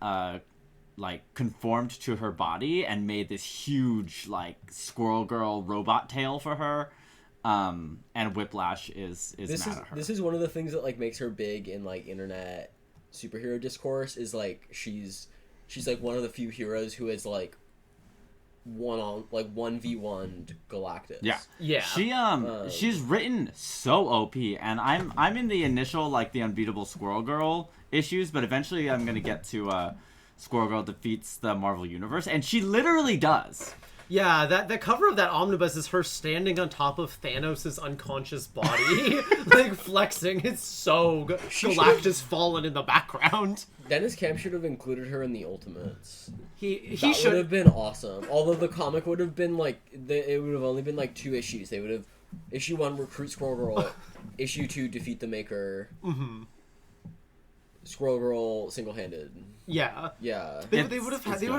Speaker 3: conformed to her body and made this huge Squirrel Girl robot tail for her, and Whiplash is mad at her.
Speaker 1: This is one of the things that makes her big in internet superhero discourse, is she's one of the few heroes who is 1v1'd Galactus.
Speaker 3: Yeah. She's written so OP, and I'm in the initial the Unbeatable Squirrel Girl issues, but eventually I'm gonna get to Squirrel Girl defeats the Marvel Universe, and she literally does.
Speaker 2: Yeah, the cover of that omnibus is her standing on top of Thanos' unconscious body, flexing. It's so good. Galactus fallen in the background.
Speaker 1: Dennis Camp should have included her in the Ultimates.
Speaker 2: He
Speaker 1: should would have been awesome. Although the comic would have been it would have only been 2 issues. They would have issue 1 recruit Squirrel Girl, issue 2 defeat the Maker. Mm-hmm. Squirrel Girl single-handed.
Speaker 2: Yeah.
Speaker 1: Yeah.
Speaker 2: They would have had to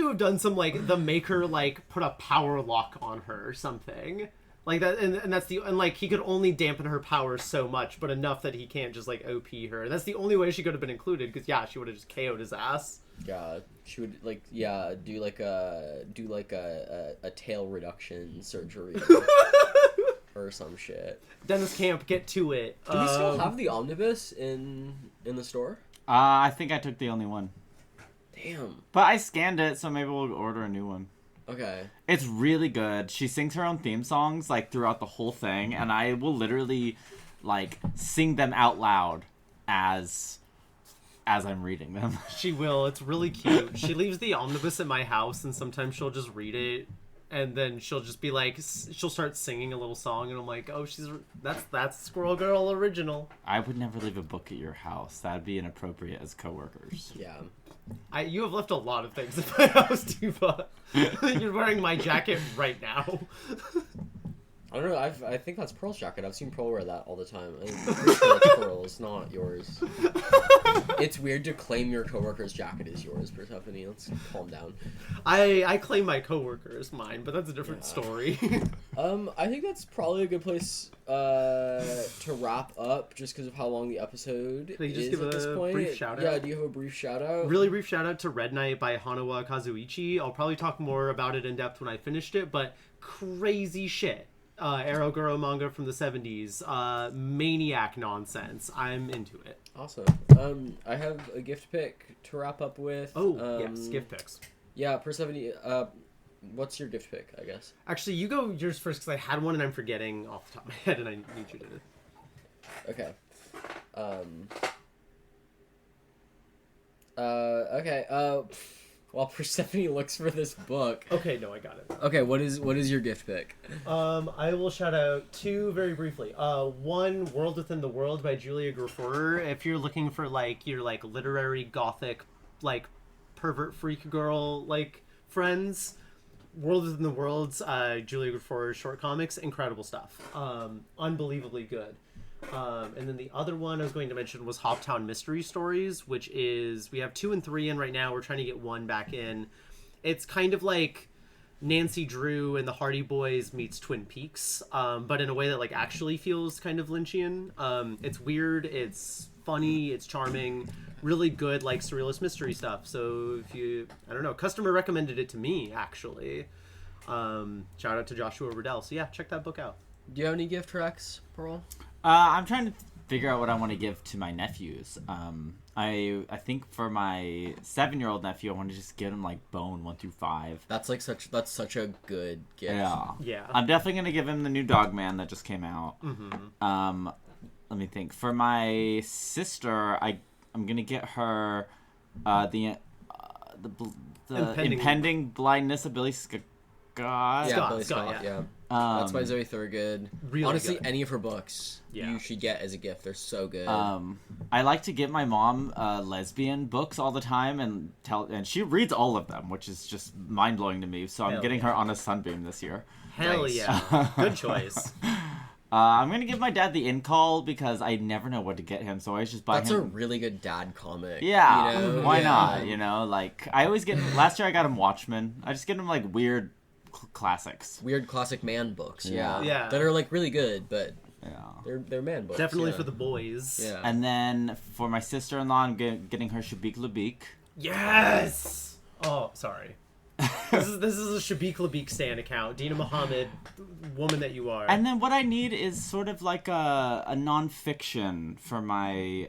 Speaker 2: have done some the Maker put a power lock on her or something. That, and that's he could only dampen her powers so much, but enough that he can't just OP her. That's the only way she could have been included, because she would have just KO'd his ass.
Speaker 1: Yeah, she would do a tail reduction surgery. Or some shit.
Speaker 2: Dennis Camp, get to it.
Speaker 1: Do we still have the omnibus in the store?
Speaker 3: I think I took the only one.
Speaker 1: Damn.
Speaker 3: But I scanned it, so maybe we'll order a new one.
Speaker 1: Okay.
Speaker 3: It's really good. She sings her own theme songs throughout the whole thing, and I will literally sing them out loud as I'm reading them.
Speaker 2: She will. It's really cute. She leaves the omnibus at my house, and sometimes she'll just read it. And then she'll just be she'll start singing a little song, and I'm like, oh, that's Squirrel Girl original.
Speaker 3: I would never leave a book at your house. That'd be inappropriate as coworkers.
Speaker 1: Yeah.
Speaker 2: You have left a lot of things at my house, Tuba. You're wearing my jacket right now.
Speaker 1: I don't know. I think that's Pearl's jacket. I've seen Pearl wear that all the time. I'm pretty sure it's Pearl's, not yours. It's weird to claim your coworker's jacket is yours, Persephone. Let's calm down.
Speaker 2: I claim my coworker as mine, but that's a different story.
Speaker 1: I think that's probably a good place to wrap up, just because of how long the episode
Speaker 2: Can you just
Speaker 1: is
Speaker 2: give
Speaker 1: at this point.
Speaker 2: Brief shout out?
Speaker 1: Yeah, do you have a brief shout out?
Speaker 2: Really brief shout out to Red Knight by Hanawa Kazuichi. I'll probably talk more about it in depth when I finished it, but crazy shit. Arrow Girl manga from the 70s. Maniac nonsense. I'm into it.
Speaker 1: Awesome. I have a gift pick to wrap up with.
Speaker 2: Oh, yes, gift picks.
Speaker 1: Yeah, Persephone, what's your gift pick, I guess?
Speaker 2: Actually, you go yours first, because I had one and I'm forgetting off the top of my head, and I need you to...
Speaker 1: Okay. Okay, while Persephone looks for this book.
Speaker 2: Okay, no, I got it.
Speaker 1: Okay, what is your gift pick?
Speaker 2: I will shout out two very briefly. One, World Within the World by Julia Graffer. If you're looking for like your like literary gothic, like pervert freak girl like friends, World Within the World's Julia Graffer short comics, incredible stuff. Unbelievably good. And then the other one I was going to mention was Hoptown Mystery Stories, which is, we have 2 and 3 in right now. We're trying to get 1 back in. It's kind of like Nancy Drew and the Hardy Boys meets Twin Peaks, but in a way that like actually feels kind of Lynchian. It's weird, it's funny, it's charming, really good like surrealist mystery stuff. So if you, I don't know, customer recommended it to me actually. Shout out to Joshua Riddell. So yeah, check that book out.
Speaker 1: Do you have any gift Rex, Pearl?
Speaker 3: I'm trying to figure out what I want to give to my nephews. I think for my 7-year-old nephew, I want to just get him like Bone 1 through 5.
Speaker 1: That's such a good gift.
Speaker 3: Yeah. I'm definitely gonna give him the new Dogman that just came out.
Speaker 2: Mm-hmm.
Speaker 3: Let me think. For my sister, I'm gonna get her the impending blindness of Billy Scott.
Speaker 1: Billy
Speaker 2: Scott,
Speaker 1: yeah. That's by Zoe Thorogood.
Speaker 2: Really
Speaker 1: Honestly,
Speaker 2: good.
Speaker 1: any of her books you should get as a gift. They're so good.
Speaker 3: I like to get my mom lesbian books all the time and she reads all of them, which is just mind blowing to me. So I'm getting her On a Sunbeam this year.
Speaker 2: Hell
Speaker 1: Nice.
Speaker 2: yeah. Good choice.
Speaker 3: I'm gonna give my dad the In Call because I never know what to get him, so I just buy
Speaker 1: That's
Speaker 3: him.
Speaker 1: a really good dad comic.
Speaker 3: Yeah,
Speaker 1: you know?
Speaker 3: why
Speaker 1: Yeah.
Speaker 3: not? You know, like I always get. Last year I got him Watchmen. I just get him like weird classics.
Speaker 1: Weird classic man books.
Speaker 2: Yeah.
Speaker 1: That are like really good, but
Speaker 3: Yeah.
Speaker 1: they're man books.
Speaker 2: Definitely for the boys.
Speaker 1: Yeah.
Speaker 3: And then for my sister-in-law, I'm getting her Shabik Labik.
Speaker 2: Yes! Oh, sorry. This is a Shabik Labik Stan account. Dina Muhammad, woman that you are.
Speaker 3: And then what I need is sort of like a non-fiction for my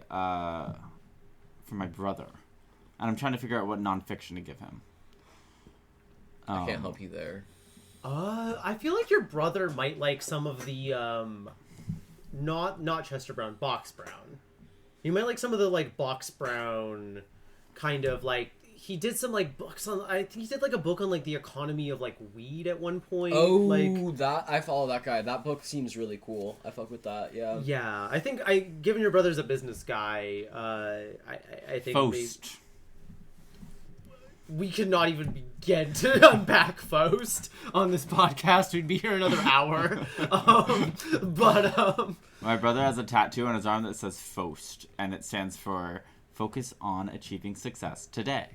Speaker 3: brother. And I'm trying to figure out what non-fiction to give him.
Speaker 1: I can't help you there.
Speaker 2: I feel like your brother might like some of the not Chester Brown, Box Brown. You might like some of the like Box Brown kind of like, he did some like books on, I think he did like a book on like the economy of like weed at one point.
Speaker 1: Oh,
Speaker 2: like,
Speaker 1: that I follow that guy. That book seems really cool. I fuck with that. Yeah.
Speaker 2: Yeah, I think given your brother's a business guy, I think
Speaker 3: Faust.
Speaker 2: we could not even begin to unpack Faust on this podcast. We'd be here another hour.
Speaker 3: My brother has a tattoo on his arm that says Faust, and it stands for Focus on Achieving Success Today.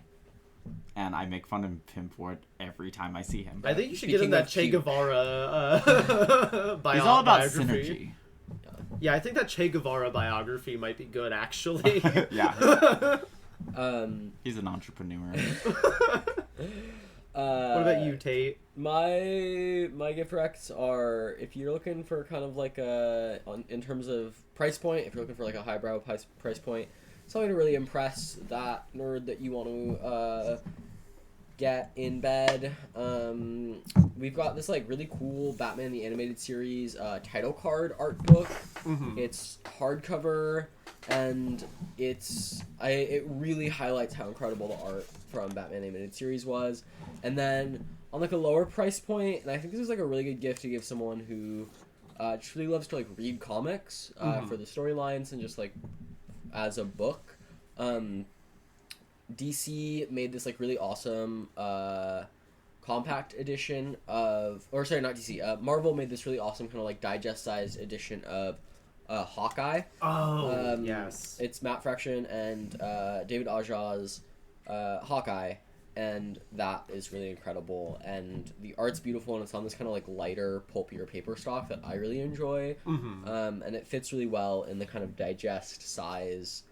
Speaker 3: And I make fun of him for it every time I see him.
Speaker 2: I think you should get him that Che Guevara
Speaker 3: He's all about
Speaker 2: biography.
Speaker 3: synergy.
Speaker 2: Yeah, I think that Che Guevara biography might be good, actually.
Speaker 3: Yeah. He's an entrepreneur.
Speaker 2: What about you, Tate?
Speaker 1: My gift recs are, if you're looking for kind of like in terms of price point, if you're looking for like a highbrow price point, something to really impress that nerd that you want to get in bed. We've got this like really cool Batman the Animated Series title card art book.
Speaker 2: Mm-hmm.
Speaker 1: It's hardcover, and it really highlights how incredible the art from Batman the Animated Series was. And then on like a lower price point, and I think this is like a really good gift to give someone who just really loves to like read comics for the storylines and just like as a book. DC made this like really awesome compact edition of, or sorry, not DC. Marvel made this really awesome kind of like digest-sized edition of Hawkeye.
Speaker 2: Oh, yes.
Speaker 1: It's Matt Fraction and David Aja's Hawkeye, and that is really incredible. And the art's beautiful, and it's on this kind of like lighter, pulpier paper stock that I really enjoy.
Speaker 2: Mm-hmm.
Speaker 1: And it fits really well in the kind of digest size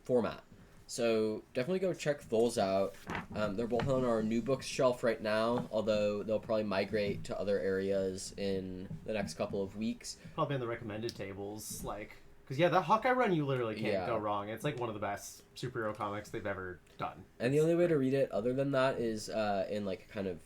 Speaker 1: format. So definitely go check those out. They're both on our new books shelf right now, although they'll probably migrate to other areas in the next couple of weeks.
Speaker 2: Probably in the recommended tables, like, because yeah, that Hawkeye run, you literally can't go wrong. It's like one of the best superhero comics they've ever done.
Speaker 1: And the only way to read it other than that is in like kind of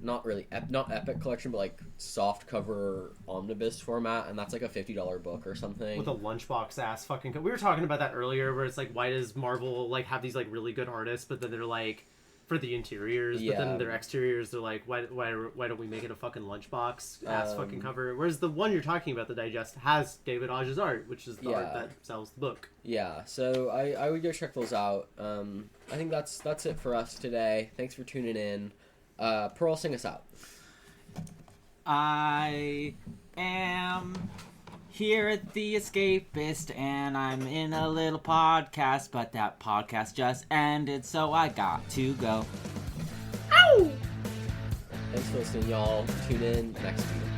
Speaker 1: not really not epic collection, but like soft cover omnibus format, and that's like a $50 book or something.
Speaker 2: With a lunchbox ass fucking. We were talking about that earlier, where it's like, why does Marvel like have these like really good artists, but then they're like for the interiors, but then their exteriors, they're like, why don't we make it a fucking lunchbox ass fucking cover? Whereas the one you're talking about, the Digest, has David Aja's art, which is the art that sells the book.
Speaker 1: Yeah, so I would go check those out. I think that's it for us today. Thanks for tuning in. Pearl, sing us out.
Speaker 3: I am here at the Escapist, and I'm in a little podcast, but that podcast just ended, so I got to go.
Speaker 1: Ow! Thanks for listening, y'all. Tune in next week.